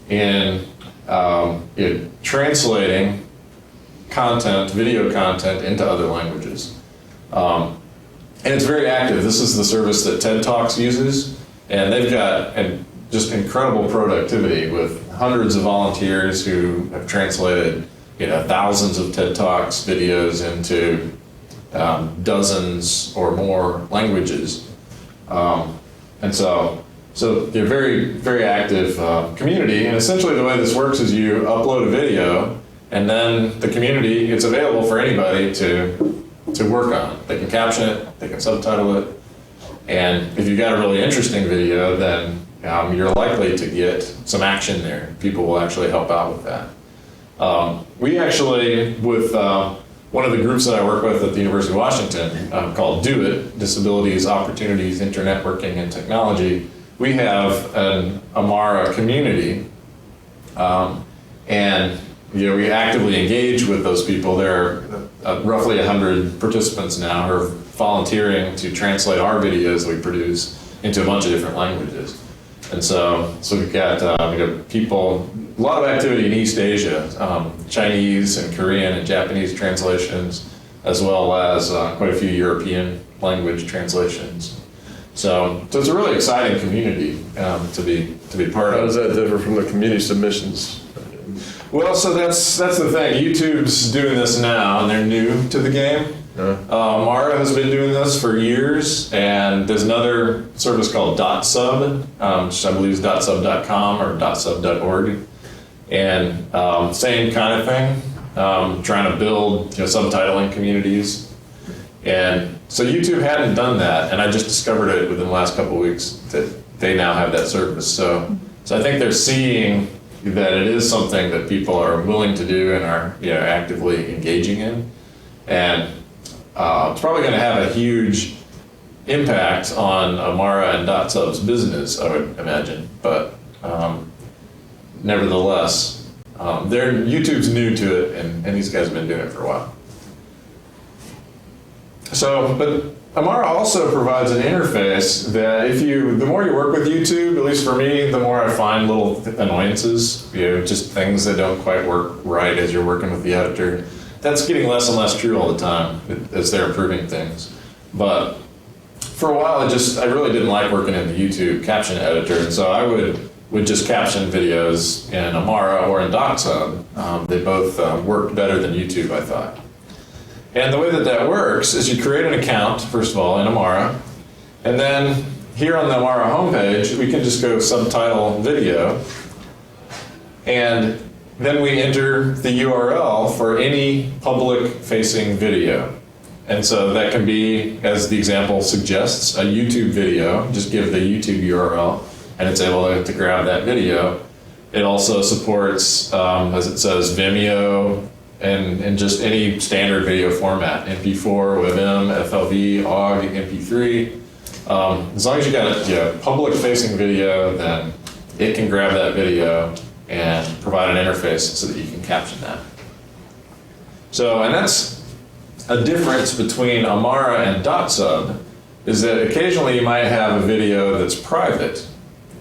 in translating content, video content, into other languages. And it's very active. This is the service that TED Talks uses, and they've got just incredible productivity with hundreds of volunteers who have translated thousands of TED Talks videos into dozens or more languages. And so they're very, very active community. And essentially the way this works is you upload a video, and then the community, it's available for anybody to work on. They can caption it, they can subtitle it. And if you've got a really interesting video, then you're likely to get some action there. People will actually help out with that. We actually, with one of the groups that I work with at the University of Washington called Do It, Disabilities, Opportunities, Internetworking, and Technology, we have an Amara community, and we actively engage with those people. There are roughly 100 participants now who are volunteering to translate our videos that we produce into a bunch of different languages. And so we've got people, a lot of activity in East Asia, Chinese and Korean and Japanese translations, as well as quite a few European language translations. So it's a really exciting community to be part of. How does that differ from the community submissions? Well, so that's the thing. YouTube's doing this now, and they're new to the game. Mara has been doing this for years, and there's another service called .sub, which I believe is .sub.com or .sub.org, and same kind of thing, trying to build subtitling communities. And so YouTube hadn't done that, and I just discovered it within the last couple of weeks that they now have that service. So I think they're seeing that it is something that people are willing to do and are actively engaging in, and it's probably going to have a huge impact on Amara and .sub's business, I would imagine. But nevertheless, YouTube's new to it, and these guys have been doing it for a while. But Amara also provides an interface that the more you work with YouTube, at least for me, the more I find little annoyances, just things that don't quite work right as you're working with the editor. That's getting less and less true all the time as they're improving things. But for a while, I really didn't like working in the YouTube caption editor, and so I would just caption videos in Amara or in .sub. They both worked better than YouTube, I thought. And the way that works is you create an account, first of all, in Amara, and then here on the Amara homepage, we can just go subtitle video, and then we enter the URL for any public-facing video. And so that can be, as the example suggests, a YouTube video. Just give the YouTube URL, and it's able to grab that video. It also supports, as it says, Vimeo, and just any standard video format, MP4, WebM, FLV, OGG, MP3. As long as you got a public-facing video, then it can grab that video and provide an interface so that you can caption that. And that's a difference between Amara and .sub, is that occasionally you might have a video that's private,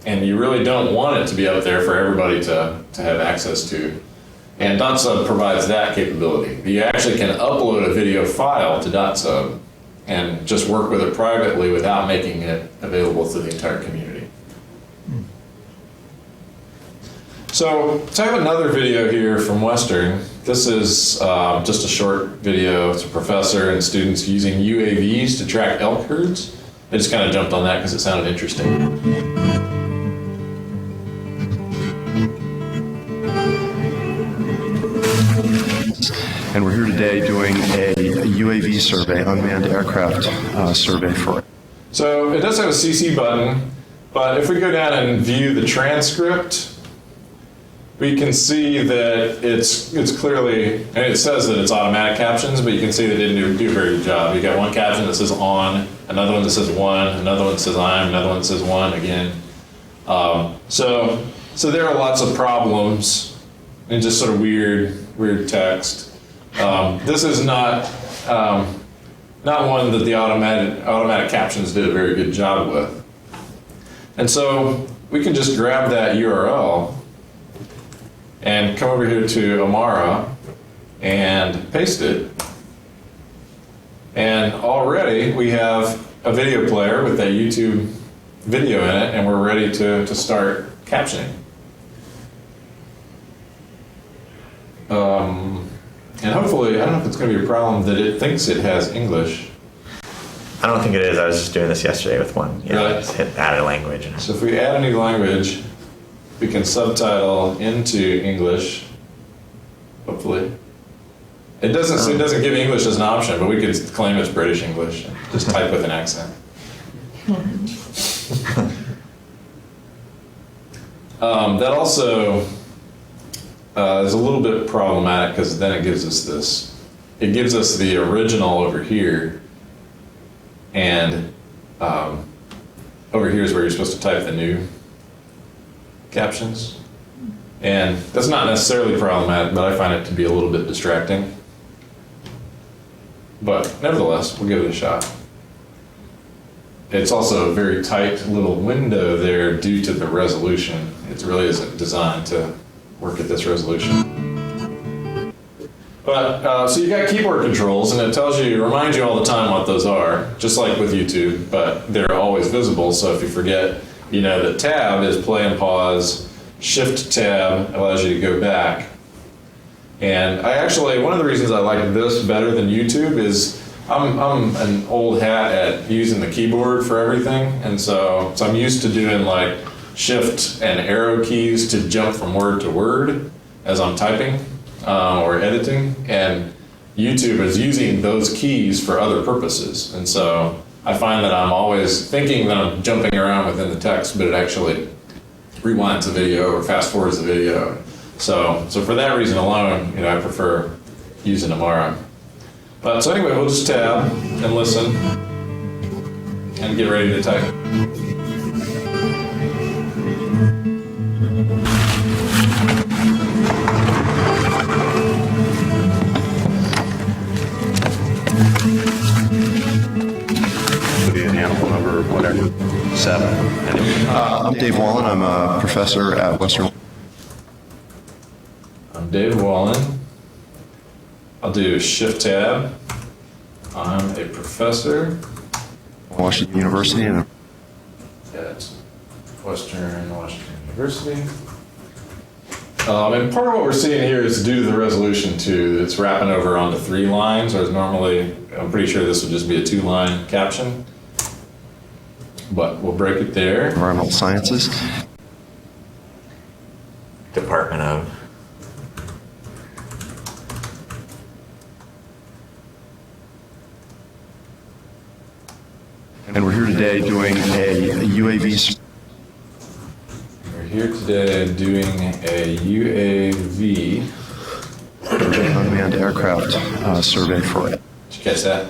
and you really don't want it to be up there for everybody to have access to. And .sub provides that capability. You actually can upload a video file to .sub and just work with it privately without making it available to the entire community. So I have another video here from Western. This is just a short video. It's a professor and students using UAVs to track elk herds. I just kind of jumped on that because it sounded interesting. And we're here today doing a UAV survey, unmanned aircraft survey for it. So it does have a CC button, but if we go down and view the transcript, we can see that it's clearly, and it says that it's automatic captions, but you can see they didn't do a very good job. You got one caption that says on, another one that says one, another one that says I'm, another one that says one again. So there are lots of problems and just sort of weird text. This is not one that the automatic captions did a very good job with. And so we can just grab that URL and come over here to Amara and paste it. And already we have a video player with that YouTube video in it, and we're ready to start captioning. And hopefully, I don't know if it's going to be a problem that it thinks it has English. I don't think it is. I was just doing this yesterday with one. Yeah, Really? just hit add a language. So if we add a new language, we can subtitle into English, hopefully. It doesn't give English as an option, but we could claim it's British English and just type with an accent. That also is a little bit problematic because then it gives us this. It gives us the original over here, and over here is where you're supposed to type the new captions. And that's not necessarily problematic, but I find it to be a little bit distracting. But nevertheless, we'll give it a shot. It's also a very tight little window there due to the resolution. It really isn't designed to work at this resolution. But, so you got keyboard controls, and it reminds you all the time what those are, just like with YouTube, but they're always visible, so if you forget, you know that tab is play and pause, shift tab allows you to go back. And one of the reasons I like this better than YouTube is I'm an old hat at using the keyboard for everything, and so I'm used to doing like shift and arrow keys to jump from word to word as I'm typing or editing, and YouTube is using those keys for other purposes, and so I find that I'm always thinking that I'm jumping around within the text, but it actually rewinds the video or fast forwards the video. So for that reason alone, I prefer using Amara. But so anyway, we'll just tab and listen and get ready to type. Could be an animal number, whatever. 7. I'm Dave Wallen. I'm a professor at Western. I'm Dave Wallen. I'll do Shift Tab. I'm a professor Washington University. And at Western Washington University. And part of what we're seeing here is due to the resolution too. It's wrapping over onto 3 lines, whereas normally I'm pretty sure this would just be a 2-line caption. But we'll break it there. Environmental Sciences. Department of. And we're here today doing a UAV. We're here today doing a UAV. Unmanned aircraft survey for it. Did you catch that?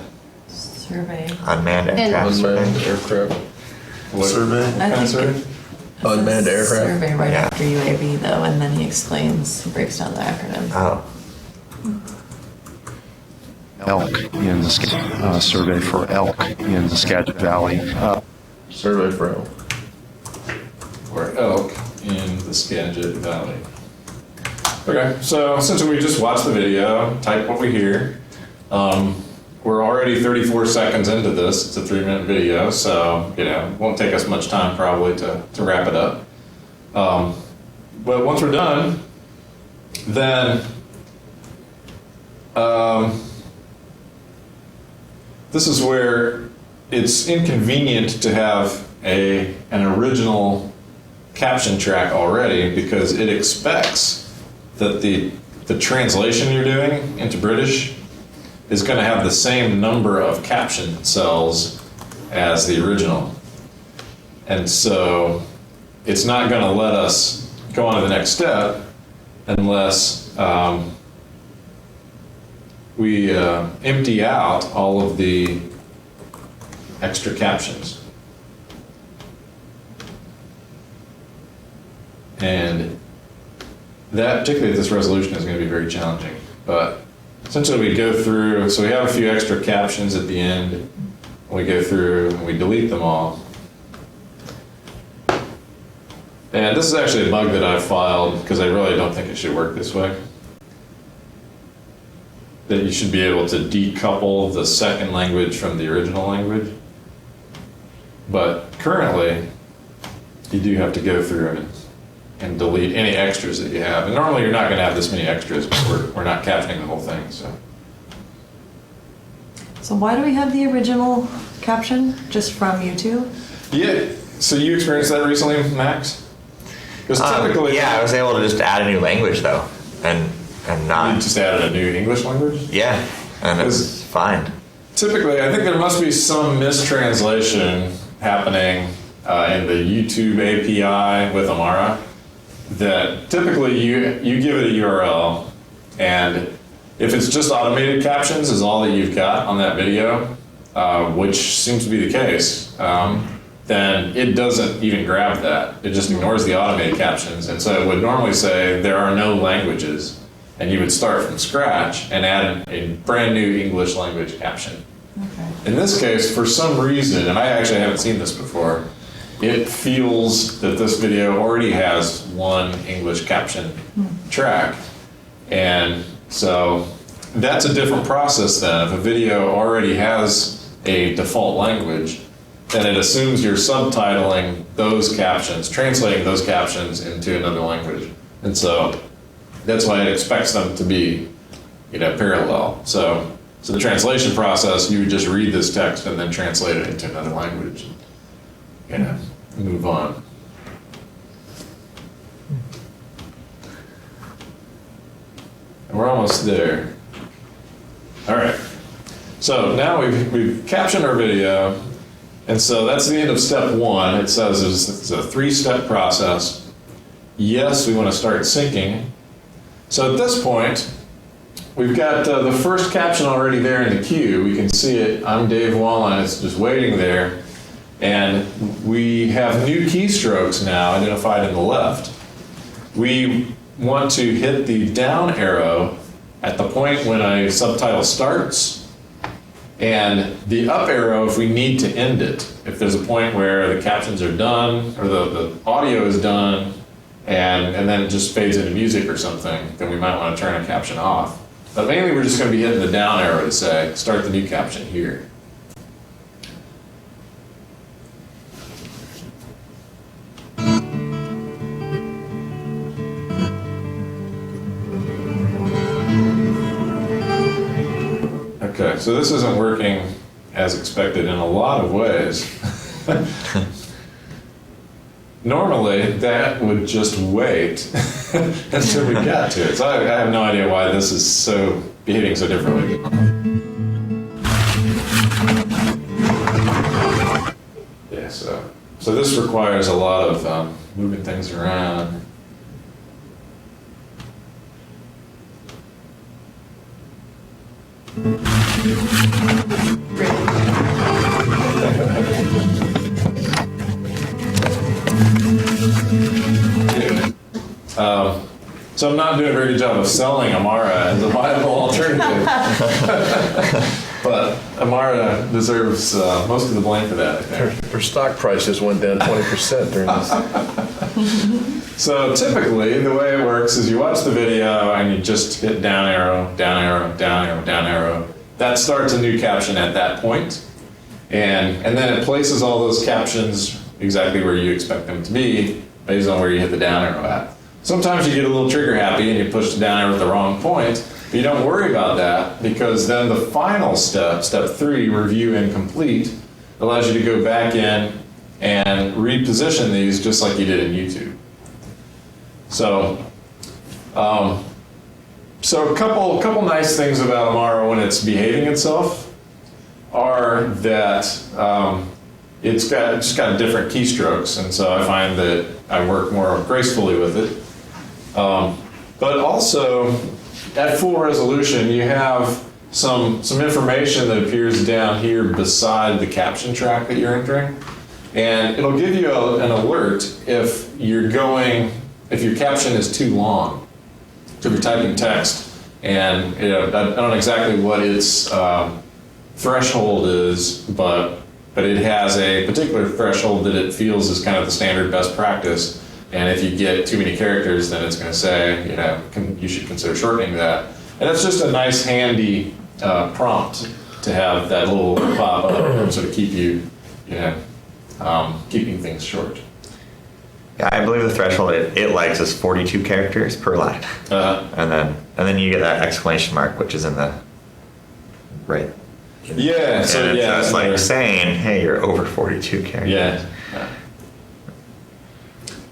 Survey. Unmanned aircraft. Unmanned aircraft survey. What kind of survey? Unmanned aircraft. Survey right Yeah. after UAV though, and then he breaks down the acronym. Oh. Elk in the survey for elk in the Skagit Valley. Survey for elk. Or elk in the Skagit Valley. Okay, so since we just watched the video, type what we hear. We're already 34 seconds into this. It's a 3-minute video, so it won't take us much time probably to wrap it up. But once we're done, then this is where it's inconvenient to have an original caption track already, because it expects that the translation you're doing into British is going to have the same number of caption cells as the original. And so it's not going to let us go on to the next step unless we empty out all of the extra captions. And that, particularly at this resolution, is going to be very challenging. But essentially we go through, so we have a few extra captions at the end. We go through and we delete them all. And this is actually a bug that I filed because I really don't think it should work this way. That you should be able to decouple the second language from the original language. But currently, you do have to go through and delete any extras that you have. And normally you're not going to have this many extras because we're not captioning the whole thing. So why do we have the original caption just from YouTube? Yeah, so you experienced that recently, Max? Because typically... yeah, I was able to just add a new language though, and not... You just added a new English language? Yeah, and it was fine. Typically, I think there must be some mistranslation happening in the YouTube API with Amara, that typically you give it a URL, and if it's just automated captions is all that you've got on that video, which seems to be the case, then it doesn't even grab that. It just ignores the automated captions. And so it would normally say there are no languages, and you would start from scratch and add a brand new English language caption. Okay. In this case, for some reason, and I actually haven't seen this before, it feels that this video already has one English caption track. And so that's a different process then. If a video already has a default language, then it assumes you're subtitling those captions, translating those captions into another language. And so that's why it expects them to be, parallel. So the translation process, you would just read this text and then translate it into another language. Move on. And we're almost there. All right. So now we've captioned our video, and so that's the end of step one. It says it's a 3-step process. Yes, we want to start syncing. So at this point, we've got the first caption already there in the queue. We can see it. I'm Dave Wallen. It's just waiting there. And we have new keystrokes now identified in the left. We want to hit the down arrow at the point when a subtitle starts, and the up arrow if we need to end it. If there's a point where the captions are done, or the audio is done, and then it just fades into music or something, then we might want to turn a caption off. But mainly we're just going to be hitting the down arrow to say, start the new caption here. Okay, so this isn't working as expected in a lot of ways. Normally, that would just wait until we got to it. So I have no idea why this is behaving so differently. Yeah, so this requires a lot of moving things around. So I'm not doing a very good job of selling Amara as a viable alternative. But Amara deserves most of the blame for that, I think. Her stock prices went down 20% during this. So typically, the way it works is you watch the video and you just hit down arrow, down arrow, down arrow, down arrow. That starts a new caption at that point. And then it places all those captions exactly where you expect them to be based on where you hit the down arrow at. Sometimes you get a little trigger happy and you push the down arrow at the wrong point, but you don't worry about that because then the final step, step 3, review and complete, allows you to go back in and reposition these just like you did in YouTube. So, a couple nice things about Amara when it's behaving itself are that it's just got different keystrokes, and so I find that I work more gracefully with it. But also, at full resolution, you have some information that appears down here beside the caption track that you're entering, and it'll give you an alert if your caption is too long. So if you're typing text And I don't know exactly what its threshold is, but it has a particular threshold that it feels is kind of the standard best practice. And if you get too many characters, then it's going to say, you should consider shortening that. And it's just a nice, handy prompt to have that little pop up and sort of keep you, keeping things short. Yeah, I believe the threshold it likes is 42 characters per line, and then you get that exclamation mark, which is in the right. Yeah, so it's like saying, "Hey, you're over 42 characters." Yeah.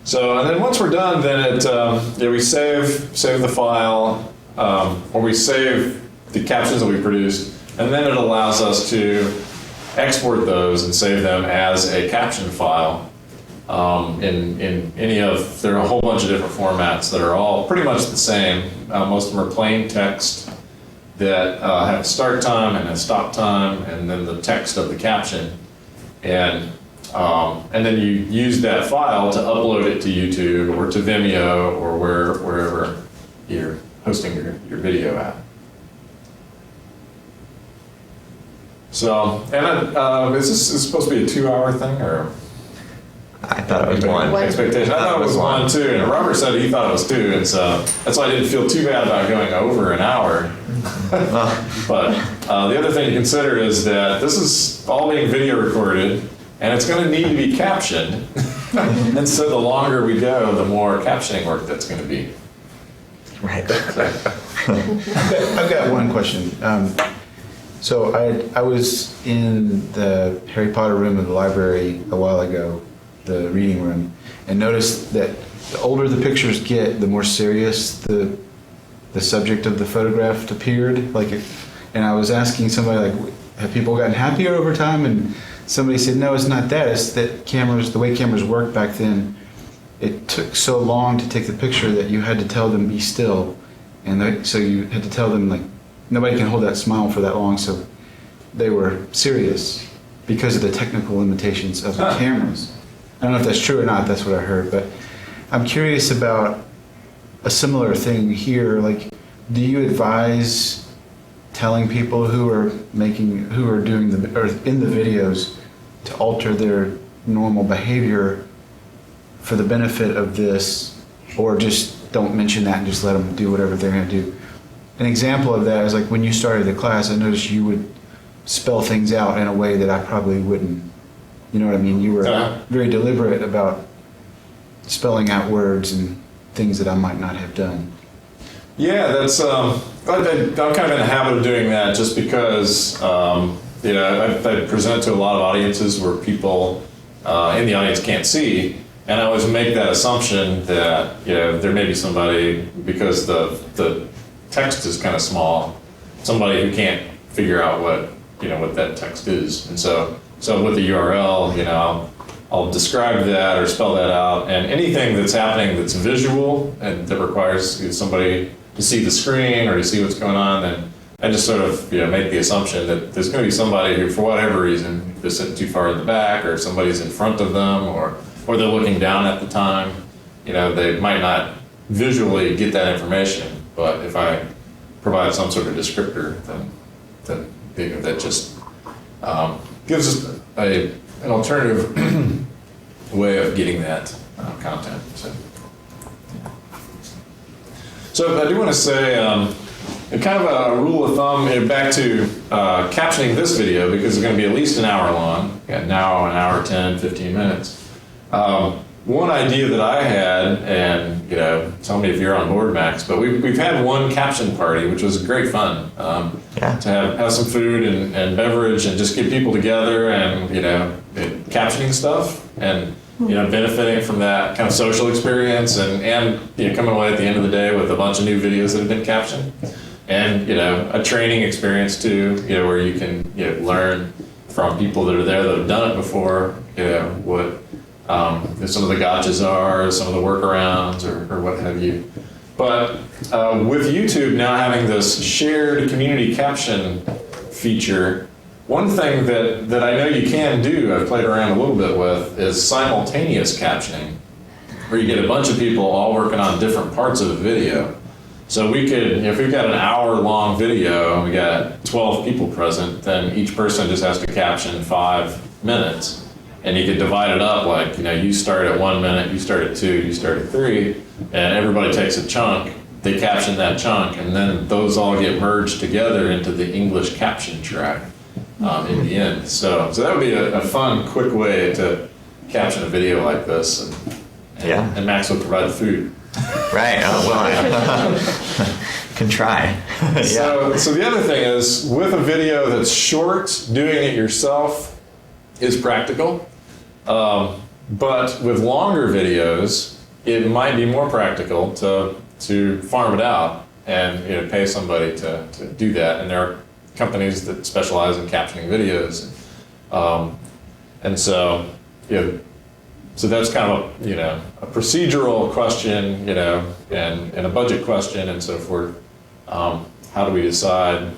So, and then once we're done, then we save the file, or we save the captions that we produced, and then it allows us to export those and save them as a caption file in any of, there are a whole bunch of different formats that are all pretty much the same. Most of them are plain text that have a start time and a stop time, and then the text of the caption. And then you use that file to upload it to YouTube or to Vimeo or wherever you're hosting your video at. So, and is this supposed to be a 2-hour thing, or? I thought it was one. Expectation. I thought it was one too, and Robert said he thought it was 2, and so that's why I didn't feel too bad about going over an hour. But the other thing to consider is that this is all being video recorded, and it's going to need to be captioned. And so the longer we go, the more captioning work that's going to be. Right. I've got one question. So I was in the Harry Potter room of the library a while ago, the reading room, and noticed that the older the pictures get, the more serious the subject of the photograph appeared. And I was asking somebody, have people gotten happier over time? And somebody said, no, it's not that. It's that the way cameras worked back then, it took so long to take the picture that you had to tell them be still, and so you had to tell them nobody can hold that smile for that long, so they were serious because of the technical limitations of the cameras. I don't know if that's true or not, that's what I heard, but I'm curious about a similar thing here. Do you advise telling people who are in the videos to alter their normal behavior for the benefit of this, or just don't mention that and just let them do whatever they're going to do? An example of that is when you started the class, I noticed you would spell things out in a way that I probably wouldn't. You know what I mean? You were very deliberate about spelling out words and things that I might not have done. Yeah, that's I'm kind of in the habit of doing that just because I present to a lot of audiences where people in the audience can't see, and I always make that assumption that there may be somebody, because the text is kind of small, somebody who can't figure out what that text is. And so with the URL, I'll describe that or spell that out, and anything that's happening that's visual and that requires somebody to see the screen or to see what's going on, then I just sort of make the assumption that there's going to be somebody who, for whatever reason, they're sitting too far in the back, or somebody's in front of them, or they're looking down at the time. They might not visually get that information, but if I provide some sort of descriptor, then that just gives us an alternative way of getting that content. So I do want to say, kind of a rule of thumb, back to captioning this video, because it's going to be at least an hour long, now an hour 10, 15 minutes. One idea that I had, and tell me if you're on board, Max, but we've had one caption party, which was great fun. To have some food and beverage and just get people together and captioning stuff and benefiting from that kind of social experience and coming away at the end of the day with a bunch of new videos that have been captioned, and a training experience too, where you can learn from people that are there that have done it before, what some of the gotchas are, some of the workarounds, or what have you. But with YouTube now having this shared community caption feature, one thing that I know you can do, I've played around a little bit with, is simultaneous captioning, where you get a bunch of people all working on different parts of the video. So we could, if we've got an hour-long video and we got 12 people present, then each person just has to caption 5 minutes. And you could divide it up like, you start at 1 minute, you start at 2, you start at 3, and everybody takes a chunk, they caption that chunk, and then those all get merged together into the English caption track in the end. So that would be a fun, quick way to caption a video like this. And Max will provide the food. Right. Oh, well, I can try. So the other thing is, with a video that's short, doing it yourself is practical. But with longer videos, it might be more practical to farm it out and pay somebody to do that. And there are companies that specialize in captioning videos. And so, so that's kind of a procedural question, and a budget question and so forth. How do we decide,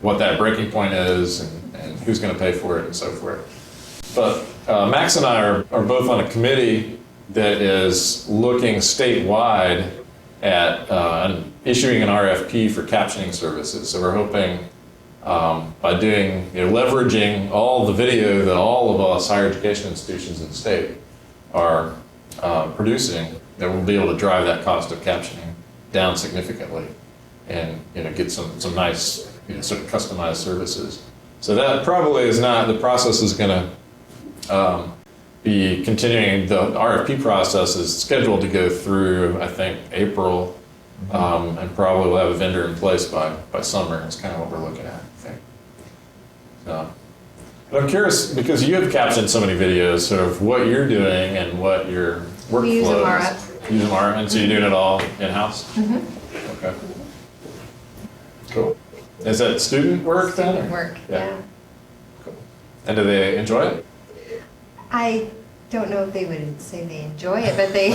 what that breaking point is and who's going to pay for it and so forth. But Max and I are both on a committee that is looking statewide at issuing an RFP for captioning services. So we're hoping by doing, leveraging all the video that all of us higher education institutions in the state are producing, that we'll be able to drive that cost of captioning down significantly and get some nice sort of customized services. So that probably is not, the process is going to be continuing. The RFP process is scheduled to go through, I think, April, and probably we'll have a vendor in place by summer. That's kind of what we're looking at, I think. So, but I'm curious, because you have captioned so many videos, sort of what you're doing and what your workflow is. We use Amara. Use Amara, and so you're doing it all in-house? Mm-hmm. Okay. Cool. Is that student work then? Student work, yeah. Cool. And do they enjoy it? I don't know if they would say they enjoy it, but they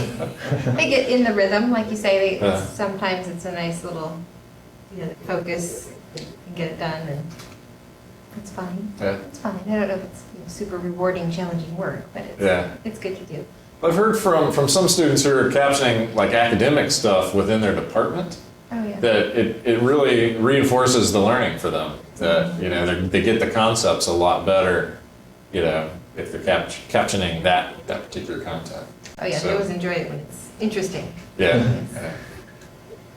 get in the rhythm, like you say. Sometimes it's a nice little focus and get it done, and it's fine. Yeah. It's fine. I don't know if it's super rewarding, challenging work, but it's good to do. I've heard from some students who are captioning like academic stuff within their department. Oh, yeah. That it really reinforces the learning for them. That they get the concepts a lot better, if they're captioning that particular content. Oh yeah, they always enjoy it when it's interesting. Yeah. Yeah.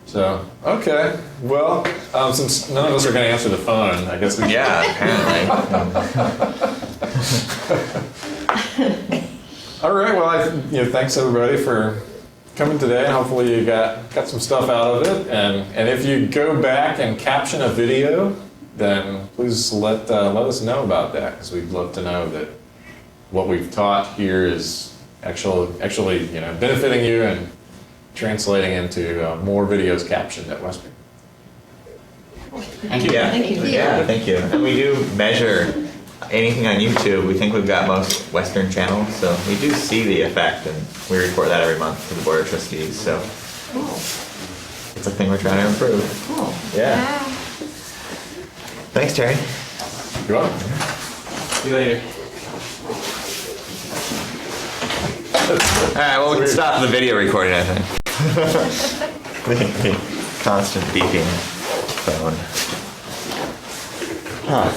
So okay, well, since none of us are going to answer the phone, I guess we apparently. All right. Well, thanks everybody for coming today. Hopefully you got some stuff out of it. And if you go back and caption a video, then please let us know about that, because we'd love to know that what we've taught here is actually benefiting you and translating into more videos captioned at Western. Thank you. Yeah. Thank you. Yeah, thank you. And we do measure anything on YouTube. We think we've got most Western channels, so we do see the effect, and we report that every month to the Board of Trustees. So it's a thing we're trying to improve. Cool. Yeah. Thanks, Terry. You're welcome. See you later. All right, well, we can stop the video recording, I think. The constant beeping phone. Huh.